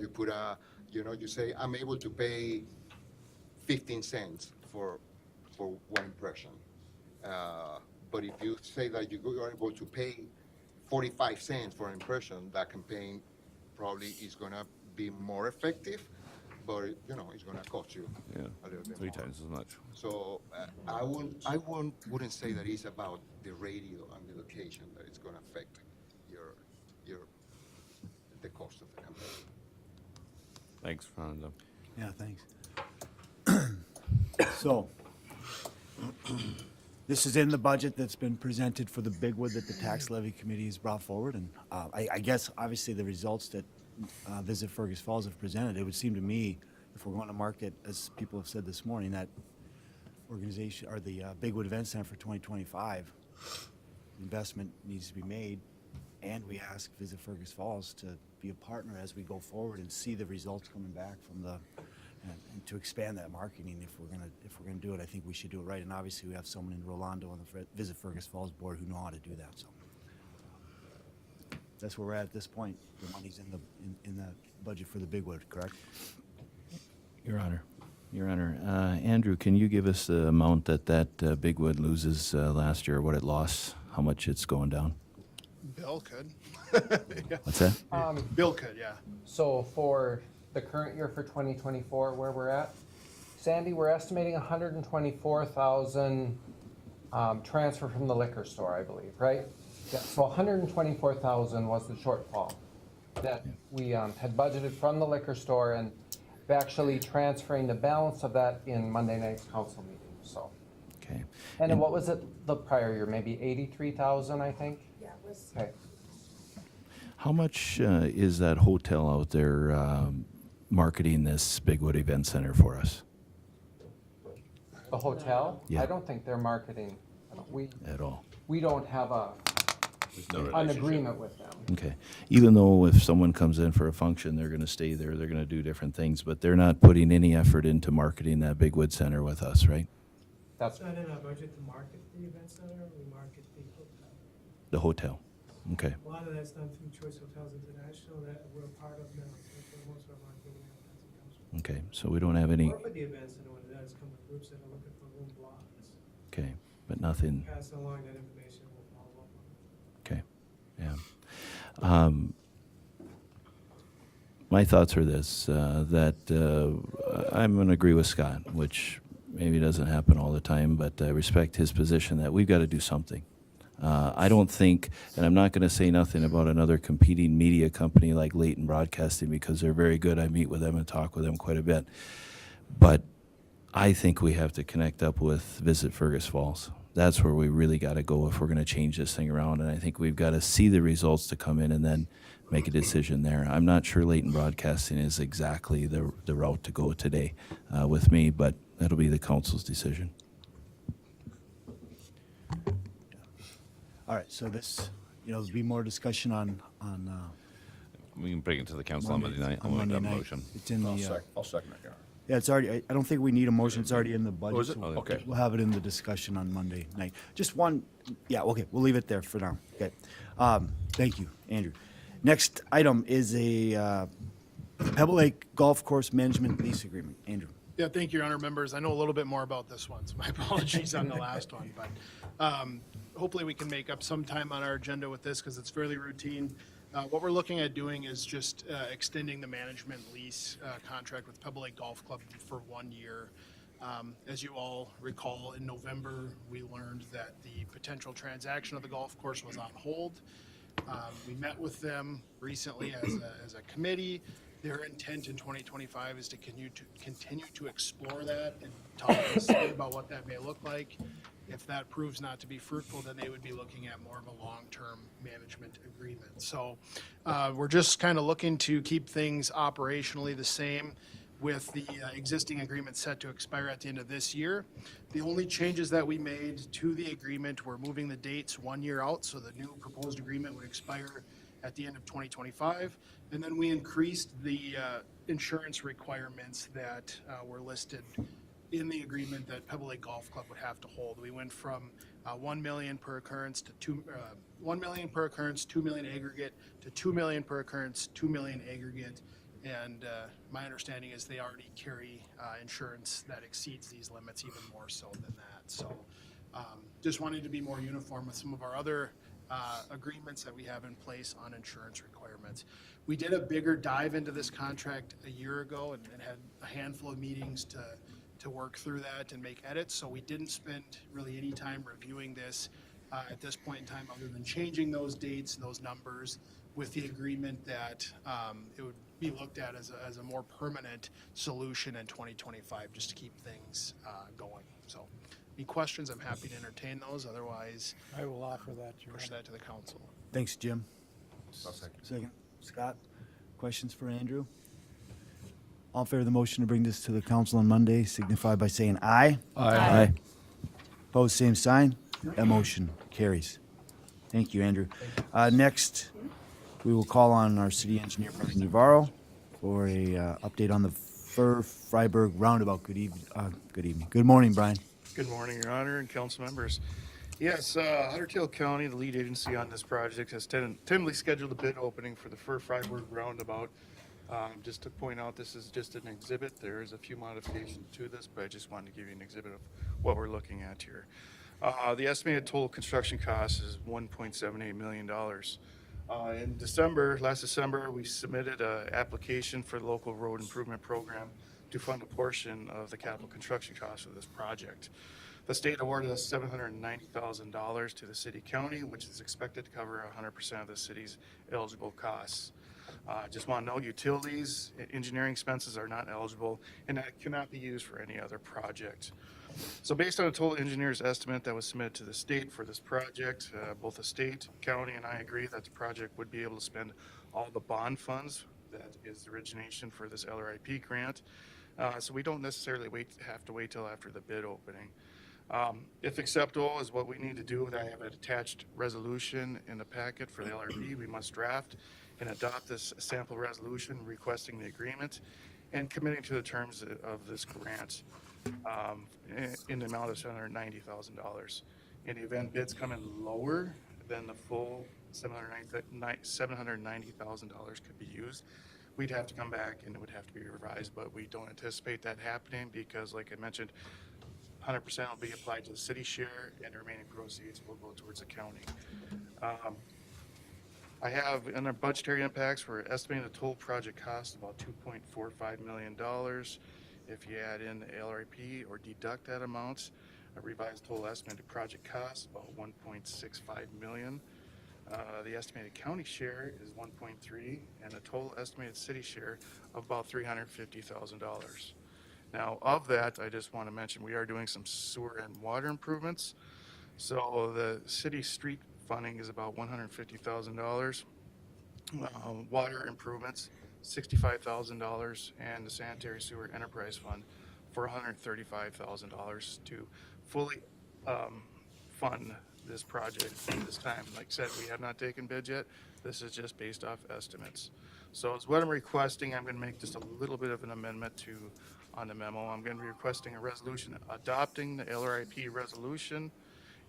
you say, I'm able to pay 15 cents for one impression. But if you say that you are able to pay 45 cents for an impression, that campaign probably is gonna be more effective, but it's gonna cost you Yeah, a little bit 3 more. times as much. So I wouldn't say that it's about the radio and the location that it's gonna affect the cost of the campaign. Thanks, Fernando. Yeah, thanks. So, this is in the budget that's been presented for the Bigwood that the tax levy committee has brought forward, and I guess obviously the results that Visit Fergus Falls have presented, it would seem to me, if we're going to market, as people have said this morning, that organization, or the Bigwood Event Center for 2025, investment needs to be made, and we ask Visit Fergus Falls to be a partner as we go forward and see the results coming back from and to expand that marketing. If we're gonna do it, I think we should do it right. And obviously, we have someone in Rolando on the Visit Fergus Falls board who know how to do that. So that's where we're at this point. The money's in the budget for the Bigwood, correct? Your Honor. Andrew, can you give us the amount that Bigwood loses last year, what it lost, how much it's going down? Bill could. What's that? Bill could, yeah. So for the current year for 2024, where we're at, Sandy, we're estimating 124,000 transfer from the liquor store, I believe, right? Yeah, so 124,000 was the shortfall that we had budgeted from the liquor store, and we're actually transferring the balance of that in Monday night's council meeting, so. Okay. And then what was it the prior year, maybe 83,000, I think? Yeah, it was. Okay. How much is that hotel out there marketing this Bigwood Event Center for us The hotel? Yeah. I don't think they're marketing, at all? we don't have an agreement with them. Okay. Even though if someone comes in for a function, they're going to stay there, they're going to do different things, but they're not putting any effort into marketing that Bigwood Center with us, right? That's, It's not in our budget to market the event center, we market the hotel. The hotel. Okay. A lot of that's done through Choice Hotels International that we're a part of now, that's where most of our marketing advertising comes from. Okay. So we don't have any, Or for the event center, when it does come with groups that are looking for room blocks, okay, but nothing, pass along that information, we'll follow up on it. okay, yeah. My thoughts are this, that I'm going to agree with Scott, which maybe doesn't happen all the time, but I respect his position that we've got to do something. I don't think, and I'm not going to say nothing about another competing media company like Leighton Broadcasting because they're very good. I meet with them and talk with them quite a bit. But I think we have to connect up with Visit Fergus Falls. that's where we really got to go if we're going to change this thing around. And I think we've got to see the results to come in and then make a decision there. I'm not sure Leighton Broadcasting is exactly the route to go today with me, but that'll be the council's decision. All right, so this, there'll be more discussion on We can bring it to the council on Monday night. I'll make Monday that night. motion. It's in the, I'll second it, yeah. yeah, it's already, I don't think we need a motion, it's already in the budget. is it? so Okay. We'll have it in the discussion on Monday night. Just one, yeah, okay, we'll leave it there for now. Okay. Thank you, Andrew. Next item is a Pebble Lake Golf Course Management Lease Agreement. Andrew. Yeah, thank you, Your Honor members. I know a little bit more about this one, so my apologies on the last one. But hopefully we can make up some time on our agenda with this because it's fairly routine. What we're looking at doing is just extending the management lease contract with Pebble Lake Golf Club for 1 year. As you all recall, in November, we learned that the potential transaction of the golf course was on hold. We met with them recently as a committee. Their intent in 2025 is to continue to explore that and talk to the city about what that may look like. If that proves not to be fruitful, then they would be looking at more of a long-term management agreement. So we're just kind of looking to keep things operationally the same with the existing agreement set to expire at the end of this year. The only changes that we made to the agreement were moving the dates 1 year out, so the new proposed agreement would expire at the end of 2025. And then we increased the insurance requirements that were listed in the agreement that Pebble Lake Golf Club would have to hold. We went from 1 million per occurrence to 1 million per occurrence, 2 million aggregate, to 2 million per occurrence, 2 million aggregate. And my understanding is they already carry insurance that exceeds these limits even more so than that. So just wanted to be more uniform with some of our other agreements that we have in place on insurance requirements. We did a bigger dive into this contract a year ago and had a handful of meetings to work through that and make edits. So we didn't spend really any time reviewing this at this point in time other than changing those dates and those numbers with the agreement that it would be looked at as a more permanent solution in 2025 just to keep things going. So any questions, I'm happy to entertain those. Otherwise, I will offer that, Your push Honor. that to the council. Thanks, Jim. Second. Second. Scott, questions for Andrew? All in favor of the motion to bring this to the council on Monday, signify by saying aye. Aye. Opposed, same sign. That motion carries. Thank you, Andrew. Next, we will call on our city engineer, Brian Navarro, for a update on the Freiburg roundabout. Good evening. Good morning, Brian. Good morning, Your Honor and council members. Yes, Otter Tail County, the lead agency on this project, has tentatively scheduled a bid opening for the Freiburg roundabout. Just to point out, this is just an exhibit. There's a few modifications to this, but I just wanted to give you an exhibit of what we're looking at here. The estimated total construction cost is $1.78 million. Last December, we submitted an application for the local road improvement program to fund a portion of the capital construction cost of this project. The state awarded us $790,000 to the city county, which is expected to cover 100% of the city's eligible costs. Just want to note, utilities, engineering expenses are not eligible and that cannot be used for any other project. So based on a total engineer's estimate that was submitted to the state for this project, both the state, county, and I agree that the project would be able to spend all the bond funds that is the origination for this LRIP grant. So we don't necessarily have to wait till after the bid opening. If acceptable is what we need to do, I have an attached resolution in the packet for the LRP. We must draft and adopt this sample resolution requesting the agreement and committing to the terms of this grant in the amount of $790,000. In the event bids come in lower than the full $790,000 could be used, we'd have to come back and it would have to be revised, but we don't anticipate that happening because, like I mentioned, 100% will be applied to the city share and the remaining proceeds will go towards the county. I have in our budgetary impacts, we're estimating the total project cost about $2.45 million. If you add in the LRP or deduct that amount, a revised total estimated project cost about $1.65 million. The estimated county share is 1.3, and the total estimated city share of about $350,000. Now, of that, I just want to mention we are doing some sewer and water improvements. So the city street funding is about $150,000. Water improvements, $65,000, and the sanitary sewer enterprise fund for $135,000 to fully fund this project at this time. Like I said, we have not taken bids yet. This is just based off estimates. So as what I'm requesting, I'm going to make just a little bit of an amendment on the memo. I'm going to be requesting a resolution adopting the LRIP resolution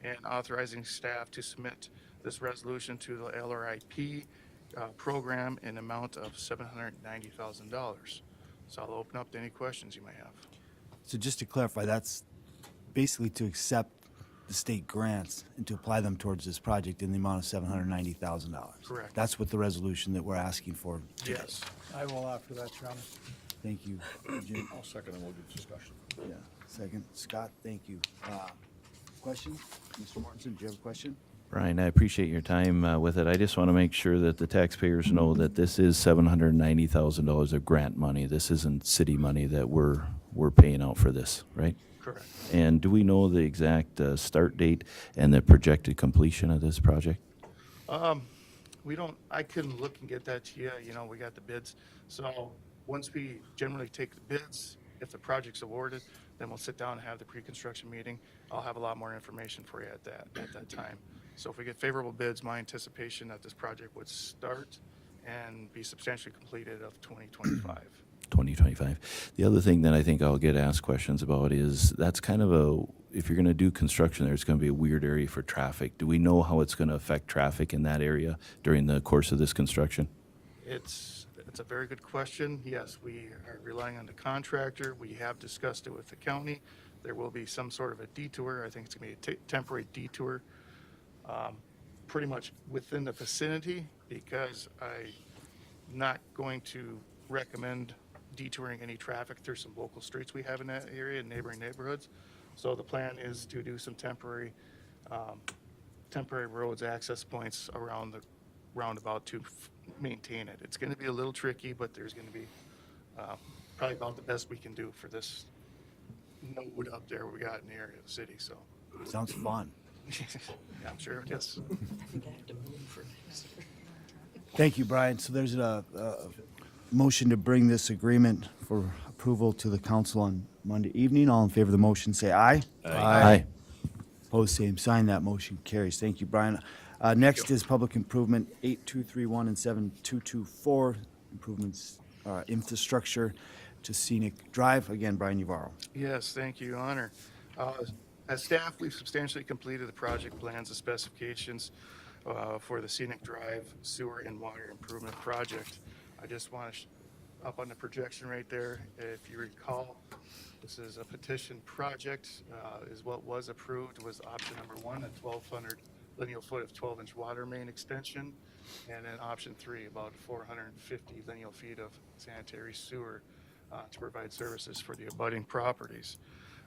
and authorizing staff to submit this resolution to the LRIP program in amount of $790,000. So I'll open up to any questions you may have. So just to clarify, that's basically to accept the state grants and to apply them towards this project in the amount of $790,000. Correct. That's what the resolution that we're asking for today. Yes. I will offer that, Your Honor. Thank you, Jim. I'll second and we'll do discussion. Yeah, second. Scott, thank you. Question? Mr. Mortensen, do you have a question? Brian, I appreciate your time with it. I just want to make sure that the taxpayers know that this is $790,000 of grant money. This isn't city money that we're paying out for this, right? Correct. And do we know the exact start date and the projected completion of this project? We don't, I couldn't look and get that to you. You know, we got the bids. So once we generally take the bids, if the project's awarded, then we'll sit down and have the pre-construction meeting. I'll have a lot more information for you at that time. So if we get favorable bids, my anticipation that this project would start and be substantially completed of 2025. 2025. The other thing that I think I'll get asked questions about is that's kind of if you're going to do construction there, it's going to be a weird area for traffic. Do we know how it's going to affect traffic in that area during the course of this construction? It's a very good question. Yes, we are relying on the contractor. We have discussed it with the county. There will be some sort of a detour. I think it's going to be a temporary detour, pretty much within the vicinity, because I'm not going to recommend detouring any traffic through some local streets we have in that area and neighboring neighborhoods. So the plan is to do some temporary roads, access points around the roundabout to maintain it. It's going to be a little tricky, but there's going to be probably about the best we can do for this node up there we got in the area of the city. So Sounds fun. yeah, I'm sure it is. Thank you, Brian. So there's a motion to bring this agreement for approval to the council on Monday evening. All in favor of the motion, say aye. Aye. Opposed, same sign. That motion carries. Thank you, Brian. Next is public improvement 8231 and 7224, improvements, infrastructure to Scenic Drive. Again, Brian Uvaro. Yes, thank you, Your Honor. As staff, we've substantially completed the project plans and specifications for the Scenic Drive sewer and water improvement project. I just want to, up on the projection right there, if you recall, this is a petition project, is what was approved, was option number one, a 1,200 lineal foot of 12-inch water main extension, and then option three, about 450 lineal feet of sanitary sewer to provide services for the abutting properties.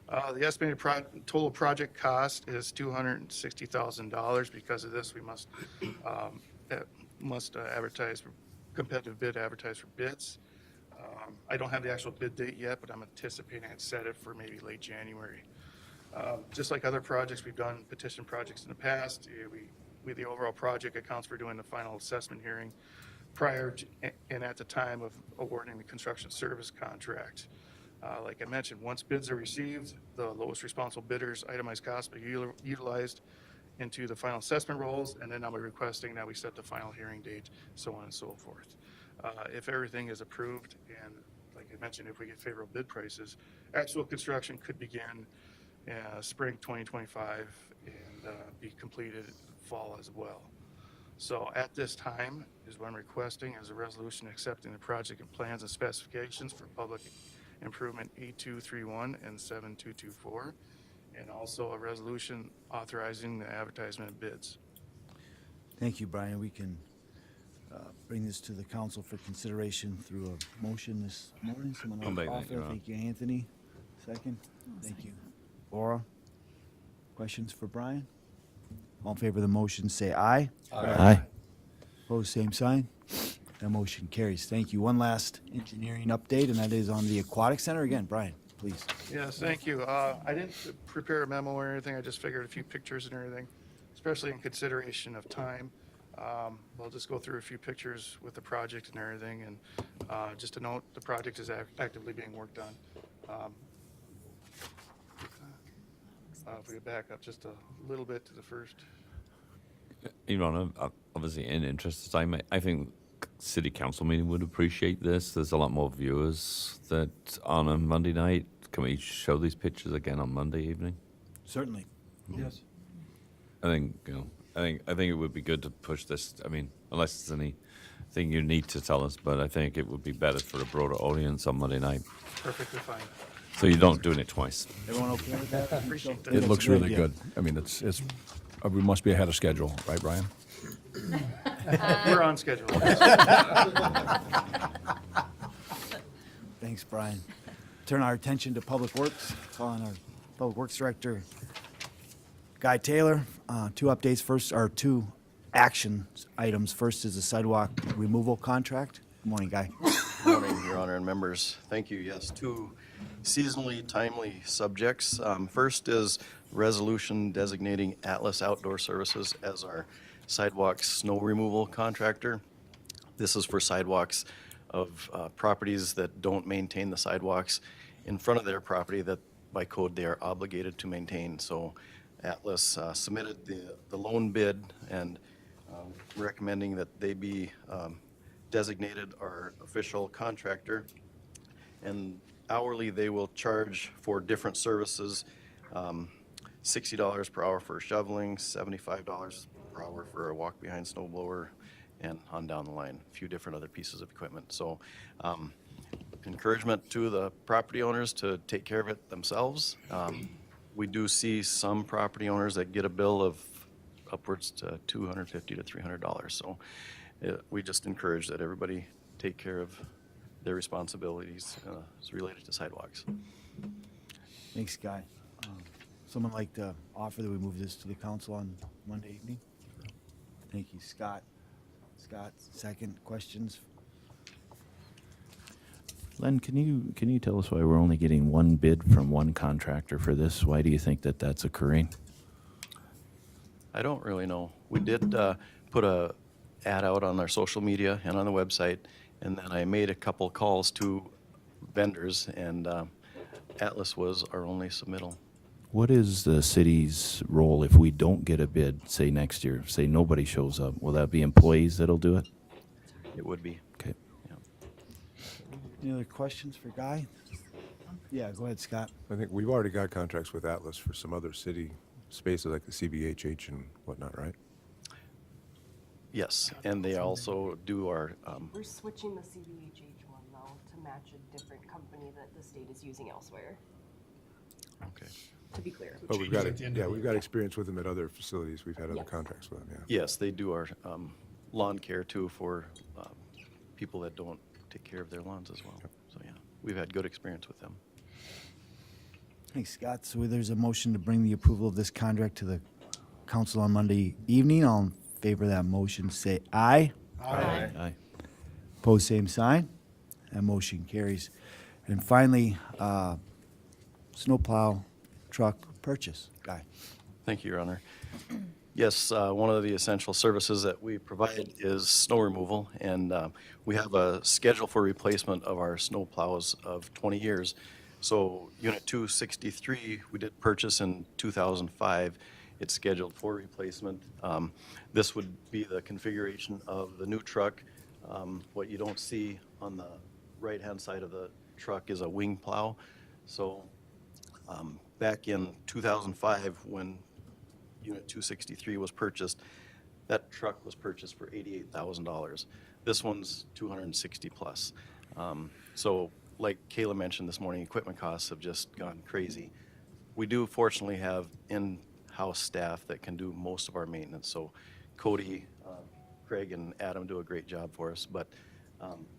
The estimated total project cost is $260,000. Because of this, we must advertise for competitive bid, advertise for bids. I don't have the actual bid date yet, but I'm anticipating I'd set it for maybe late January. Just like other projects, we've done petition projects in the past. The overall project accounts for doing the final assessment hearing prior to, and at the time of awarding the construction service contract. Like I mentioned, once bids are received, the lowest responsible bidder's itemized costs are utilized into the final assessment rolls, and then I'll be requesting that we set the final hearing date, so on and so forth. If everything is approved, and like I mentioned, if we get favorable bid prices, actual construction could begin spring 2025 and be completed fall as well. So at this time is what I'm requesting is a resolution accepting the project and plans and specifications for public improvement 8231 and 7224, and also a resolution authorizing the advertisement of bids. Thank you, Brian. We can bring this to the council for consideration through a motion this morning. Someone I'll want to make that, offer? Your Honor. Thank you, Anthony. Second? Thank you. Laura? Questions for Brian? All in favor of the motion, say aye. Aye. Opposed, same sign. That motion carries. Thank you. One last engineering update, and that is on the Aquatic Center. Again, Brian, please. Yes, thank you. I didn't prepare a memo or anything. I just figured a few pictures and everything, especially in consideration of time. We'll just go through a few pictures with the project and everything. And just to note, the project is actively being worked on. If we could back up just a little bit to the first. Your Honor, obviously in interest of time, I think city council meeting would appreciate this. There's a lot more viewers that on a Monday night. Can we show these pictures again on Monday evening? Certainly. Yes. I think, I think it would be good to push this. I mean, unless there's anything you need to tell us, but I think it would be better for a broader audience on Monday night. Perfectly fine. So you don't doing it twice. Everyone okay with that? Appreciate that. It looks a good really idea. good. I mean, it's we must be ahead of schedule, right, Brian? We're on schedule. Thanks, Brian. Turn our attention to Public Works. Call on our Public Works Director, Guy Taylor. Two updates. First, or two action items. First is the sidewalk removal contract. Good morning, Guy. Good morning, Your Honor and members. Thank you. Yes, two seasonally timely subjects. First is resolution designating Atlas Outdoor Services as our sidewalk snow removal contractor. This is for sidewalks of properties that don't maintain the sidewalks in front of their property that by code they are obligated to maintain. So Atlas submitted the loan bid and recommending that they be designated our official contractor. And hourly, they will charge for different services, $60 per hour for shoveling, $75 per hour for a walk-behind snow blower, and on down the line, a few different other pieces of equipment. So encouragement to the property owners to take care of it themselves. We do see some property owners that get a bill of upwards to $250 to $300. So we just encourage that everybody take care of their responsibilities as related to sidewalks. Thanks, Guy. Someone like to offer that we move this to the council on Monday evening? Thank you, Scott. Scott, second. Questions? Len, can you tell us why we're only getting one bid from one contractor for this? Why do you think that that's occurring? I don't really know. We did put a ad out on our social media and on the website, and then I made a couple calls to vendors, and Atlas was our only submittal. What is the city's role if we don't get a bid, say next year, say nobody shows up? Will that be employees that'll do it? It would be. Okay. Yeah. Any other questions for Guy? Yeah, go ahead, Scott. I think we've already got contracts with Atlas for some other city spaces like the CBHH and whatnot, right? Yes, and they also do our, We're switching the CBHH one though to match a different company that the state is using elsewhere, okay. to be clear. But we've got, at the end of the we've got experience with them at other facilities. We've had other Yes. contracts with them, yeah. Yes, they do our lawn care too for people that don't take care of their lawns as well. So yeah, we've had good experience with them. Thanks, Scott. So there's a motion to bring the approval of this contract to the council on Monday evening. All in favor of that motion, say aye. Aye. Pose same sign. That motion carries. And finally, snowplow truck purchase. Guy. Thank you, Your Honor. Yes, one of the essential services that we provide is snow removal, and we have a schedule for replacement of our snow plows of 20 years. So Unit 263, we did purchase in 2005. It's scheduled for replacement. This would be the configuration of the new truck. What you don't see on the right-hand side of the truck is a wing plow. So back in 2005, when Unit 263 was purchased, that truck was purchased for $88,000. This one's $260 plus. So like Kayla mentioned this morning, equipment costs have just gone crazy. We do fortunately have in-house staff that can do most of our maintenance. So Cody, Craig, and Adam do a great job for us, but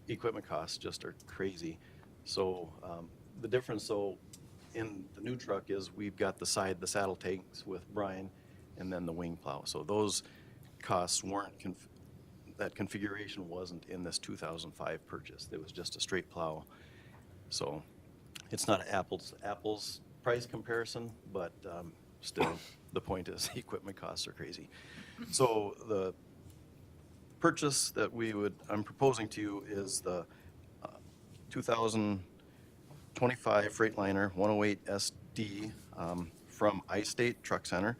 equipment costs just are crazy. So the difference though in the new truck is we've got the saddle tanks with Brian, and then the wing plow. So those costs weren't, that configuration wasn't in this 2005 purchase. It was just a straight plow. So it's not apples to apples price comparison, but still, the point is equipment costs are crazy. So the purchase that I'm proposing to you is the 2025 Freightliner 108 SD from iState Truck Center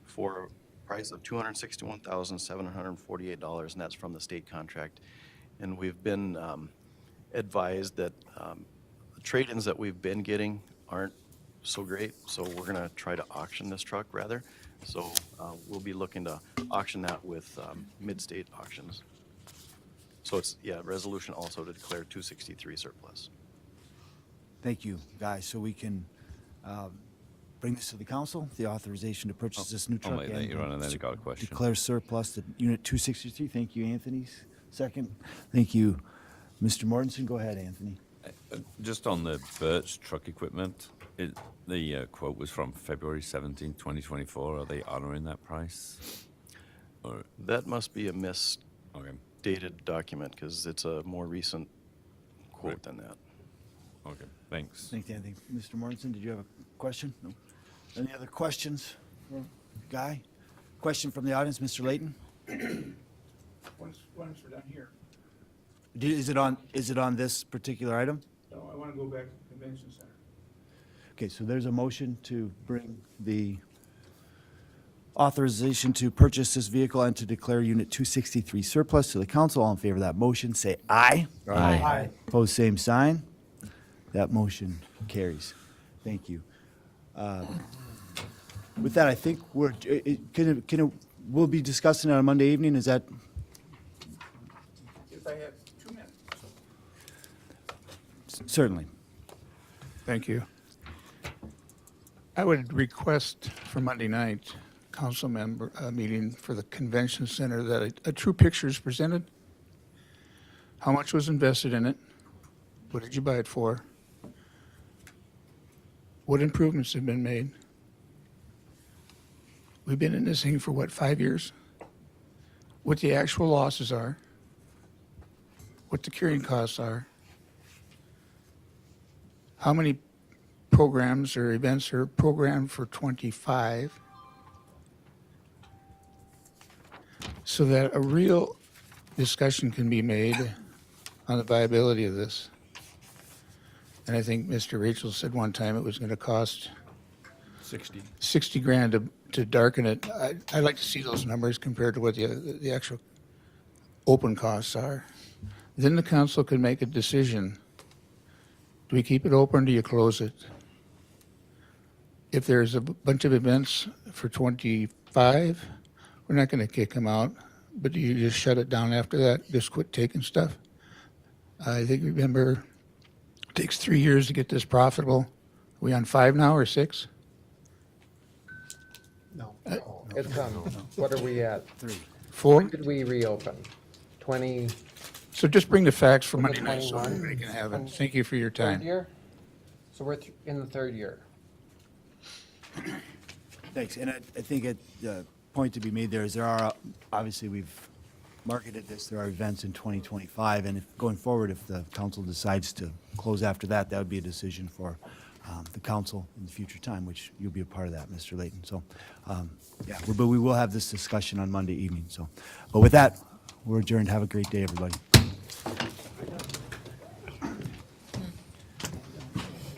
for a price of $261,748, and that's from the state contract. And we've been advised that the trade-ins that we've been getting aren't so great, so we're going to try to auction this truck rather. So we'll be looking to auction that with mid-state auctions. So it's, resolution also to declare 263 surplus. Thank you, guys. So we can bring this to the council, the authorization to purchase this new truck. I'll make that, Your Honor, and then you got a question. Declare surplus to Unit 263. Thank you, Anthony. Second. Thank you, Mr. Mortensen. Go ahead, Anthony. Just on the Birch truck equipment, the quote was from February 17, 2024. Are they honoring that price? Or That must be a misdated okay, document because it's a more recent quote than that. okay, thanks. Thanks, Anthony. Mr. Mortensen, did you have a question? No. Any other questions? Guy? Question from the audience, Mr. Layton? Once we're done here. Is it on this particular item? No, I want to go back to the convention center. Okay, so there's a motion to bring the authorization to purchase this vehicle and to declare Unit 263 surplus to the council. All in favor of that motion, say aye. Aye. Opposed, same sign. That motion carries. Thank you. With that, I think we'll be discussing it on Monday evening. Is that? If I have 2 minutes. Certainly. Thank you. I would request for Monday night, council member meeting for the convention center that a true picture is presented. How much was invested in it? What did you buy it for? What improvements have been made? We've been in this thing for what, 5 years? What the actual losses are? What the carrying costs are? How many programs or events are programmed for 25? So that a real discussion can be made on the viability of this. And I think Mr. Rachel said one time it was going to cost 60 grand to darken it. I'd like to see those numbers compared to what the actual open costs are. Then the council can make a decision. Do we keep it open or do you close it? If there's a bunch of events for 25, we're not going to kick them out. But do you just shut it down after that? Just quit taking stuff? I think, remember, it takes 3 years to get this profitable. Are we on 5 now or 6? No. It's what are we at? 4? When did we reopen? 20? So just bring the facts for Was Monday it night so 21? everybody can have it. Thank you for your Third time. year? So we're in the third year. Thanks. And I think the point to be made there is there are, obviously, we've marketed this, there are events in 2025, and if going forward, if the council decides to close after that, that would be a decision for the council in the future time, which you'll be a part of that, Mr. Layton. So, but we will have this discussion on Monday evening. So, but with that, we're adjourned. Have a great day, everybody.